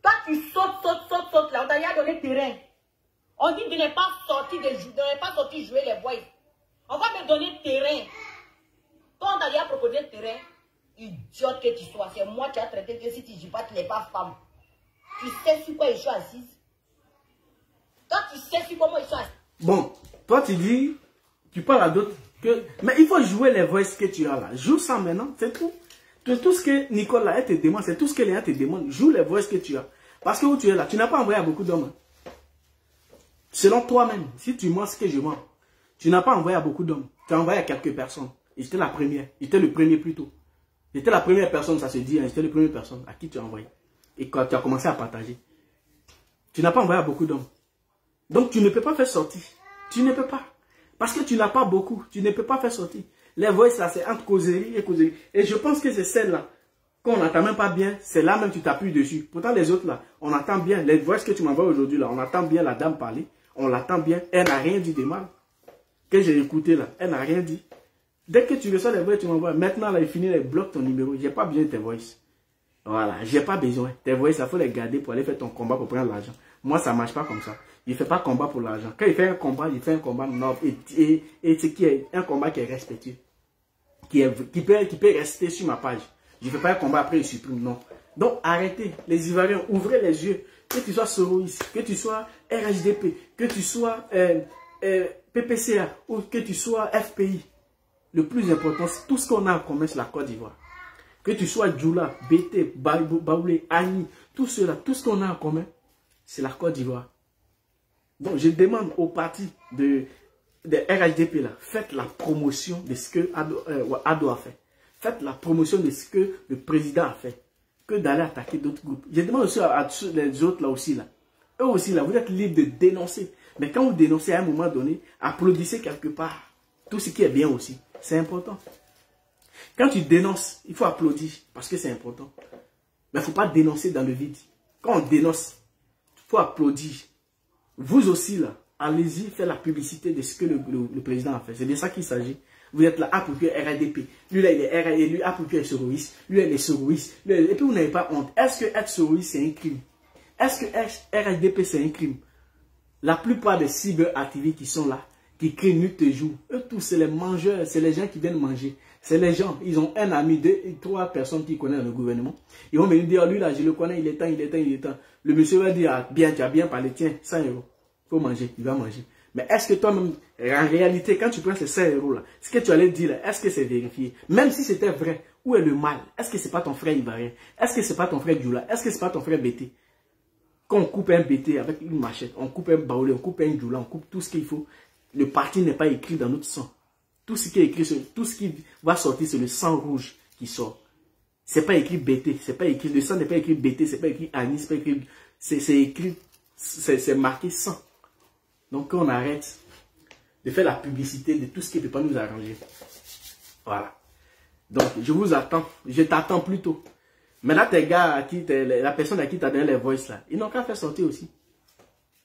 Toi, tu sautes là. On t'a déjà donné terrain. On dit de ne pas sortir jouer les voix. On va me donner terrain. Toi, on t'a déjà proposé terrain. Idiote que tu sois. C'est moi qui as traité que si tu ne joues pas, tu n'es pas femme. Tu sais sur quoi je suis assise. Toi, tu sais sur comment je suis assise. Bon, toi, tu dis, tu parles à d'autres. Mais il faut jouer les voix que tu as là. Joue ça maintenant, c'est tout. Tout ce que Nicole là, elle te demande, c'est tout ce que Léa te demande. Joue les voix que tu as. Parce que où tu es là, tu n'as pas envoyé à beaucoup d'hommes. Selon toi-même, si tu mens ce que je mens, tu n'as pas envoyé à beaucoup d'hommes. Tu as envoyé à quelques personnes. Et j'étais la première. J'étais le premier plutôt. J'étais la première personne, ça se dit. Hein, j'étais la première personne à qui tu as envoyé. Et quand tu as commencé à partager. Tu n'as pas envoyé à beaucoup d'hommes. Donc tu ne peux pas faire sortir. Tu ne peux pas. Parce que tu n'as pas beaucoup. Tu ne peux pas faire sortir. Les voix là, c'est entre causerie et causerie. Et je pense que c'est celle-là. Quand on n'entend même pas bien, c'est là même que tu t'appuies dessus. Pourtant les autres là, on entend bien. Les voix que tu m'envoies aujourd'hui là, on entend bien la dame parler. On l'attend bien. Elle n'a rien dit de mal. Que j'ai écouté là, elle n'a rien dit. Dès que tu reçois les voix, tu m'envoies. Maintenant là, il finit, elle bloque ton numéro. J'ai pas besoin de tes voix. Voilà, j'ai pas besoin. Tes voix, il faut les garder pour aller faire ton combat pour prendre l'argent. Moi, ça marche pas comme ça. Il ne fait pas combat pour l'argent. Quand il fait un combat, il fait un combat noble et c'est qui est un combat qui est respectueux. Qui peut rester sur ma page. Je ne fais pas un combat après, il supprime, non. Donc, arrêtez. Les Ivoiriens, ouvrez les yeux. Que tu sois Soroïs, que tu sois RHDP, que tu sois PPCA ou que tu sois FPI. Le plus important, c'est tout ce qu'on a en commun, c'est la Côte d'Ivoire. Que tu sois Djoula, BT, Baoulé, Ani, tout cela, tout ce qu'on a en commun, c'est la Côte d'Ivoire. Donc, je demande au parti de RHDP, là, faites la promotion de ce que Ado a fait. Faites la promotion de ce que le président a fait. Que d'aller attaquer d'autres groupes. Je demande aussi à les autres, là aussi, là. Eux aussi, là, vous êtes libres de dénoncer. Mais quand vous dénoncez à un moment donné, applaudissez quelque part. Tout ce qui est bien aussi. C'est important. Quand tu dénonces, il faut applaudir parce que c'est important. Mais il ne faut pas dénoncer dans le vide. Quand on dénonce, il faut applaudir. Vous aussi, là, allez-y faire la publicité de ce que le président a fait. C'est de ça qu'il s'agit. Vous êtes là, approprié RADP. Lui, là, il est RADP. Lui, approprié Soroïs. Lui, il est Soroïs. Et puis, vous n'avez pas honte. Est-ce que être Soroïs, c'est un crime? Est-ce que RADP, c'est un crime? La plupart des cyberactivistes qui sont là, qui crient nuit et jour, eux tous, c'est les mangeurs, c'est les gens qui viennent manger. C'est les gens, ils ont un ami, 2, 3 personnes qui connaissent le gouvernement. Ils vont venir dire, lui là, je le connais, il est temps. Le monsieur va dire, ah, bien, tu as bien parlé, tiens, 100 €. Il faut manger, il va manger. Mais est-ce que toi-même, en réalité, quand tu prends ces 100 € là, ce que tu allais dire là, est-ce que c'est vérifié? Même si c'était vrai, où est le mal? Est-ce que c'est pas ton frère ivoirien? Est-ce que c'est pas ton frère Djoula? Est-ce que c'est pas ton frère BT? Quand on coupe un BT avec une machette, on coupe un Baoulé, on coupe un Djoula, on coupe tout ce qu'il faut. Le parti n'est pas écrit dans notre sang. Tout ce qui est écrit, tout ce qui va sortir, c'est le sang rouge qui sort. C'est pas écrit BT, c'est pas écrit, le sang n'est pas écrit BT, c'est pas écrit Anis, c'est pas écrit, c'est écrit, c'est marqué sang. Donc on arrête de faire la publicité de tout ce qui ne peut pas nous arranger. Voilà. Donc je vous attends, je t'attends plutôt. Maintenant, tes gars, la personne à qui t'a donné les voices là, ils n'ont qu'à faire sortir aussi.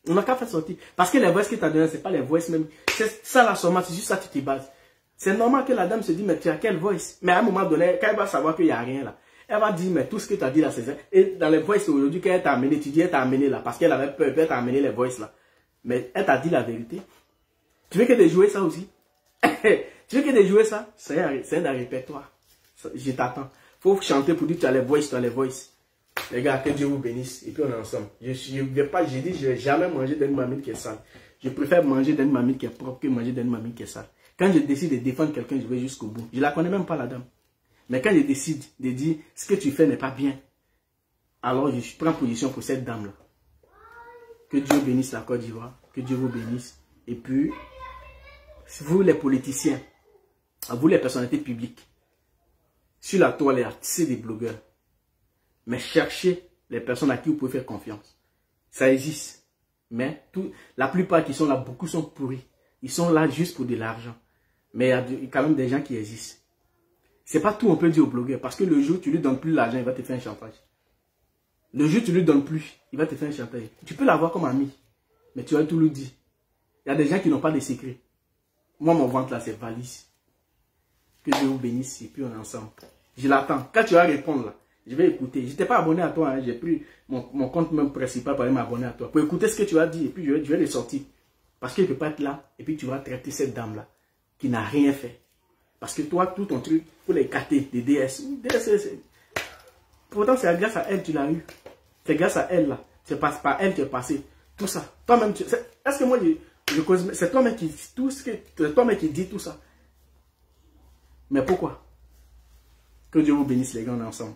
Ils n'ont qu'à faire sortir. Parce que les voices qu'il t'a donné, ce n'est pas les voices même. C'est ça la somme, c'est juste ça que tu te bases. C'est normal que la dame se dise, mais tu as quelle voice? Mais à un moment donné, quand elle va savoir qu'il n'y a rien là, elle va dire, mais tout ce que tu as dit là, c'est ça. Et dans les voices aujourd'hui, quand elle t'a amené, tu dis, elle t'a amené là, parce qu'elle avait peur, elle t'a amené les voices là. Mais elle t'a dit la vérité. Tu veux que de jouer ça aussi? Tu veux que de jouer ça? C'est un répertoire. Je t'attends. Faut chanter pour dire tu as les voices, tu as les voices. Les gars, que Dieu vous bénisse. Et puis on est ensemble. J'ai dit, je vais jamais manger d'une mamie qui est sale. Je préfère manger d'une mamie qui est propre que manger d'une mamie qui est sale. Quand je décide de défendre quelqu'un, je vais jusqu'au bout. Je la connais même pas la dame. Mais quand je décide de dire ce que tu fais n'est pas bien, alors je prends position pour cette dame-là. Que Dieu bénisse la Côte d'Ivoire. Que Dieu vous bénisse. Et puis, vous les politiciens, vous les personnalités publiques, sur la toile, les artistes, des blogueurs, mais cherchez les personnes à qui vous pouvez faire confiance. Ça existe. Mais la plupart qui sont là, beaucoup sont pourris. Ils sont là juste pour de l'argent. Mais il y a quand même des gens qui existent. C'est pas tout on peut dire au blogueur. Parce que le jour où tu lui donnes plus l'argent, il va te faire un chantage. Le jour où tu lui donnes plus, il va te faire un chantage. Tu peux l'avoir comme ami. Mais tu vas tout lui dire. Il y a des gens qui n'ont pas de secret. Moi, mon ventre là, c'est valise. Que Dieu vous bénisse et puis on est ensemble. Je l'attends. Quand tu vas répondre là, je vais écouter. Je n'étais pas abonné à toi. Hein. J'ai pris mon compte même principal pour aller m'abonner à toi. Pour écouter ce que tu vas dire et puis je vais les sortir. Parce qu'il ne peut pas être là et puis tu vas traiter cette dame là qui n'a rien fait. Parce que toi, tout ton truc, pour les KT, des DS. Pourtant, c'est grâce à elle que tu l'as eu. C'est grâce à elle là. C'est par elle qui est passé. Tout ça. Toi-même, est-ce que moi, c'est toi-même qui dit tout ça. Mais pourquoi? Que Dieu vous bénisse les gars, on est ensemble.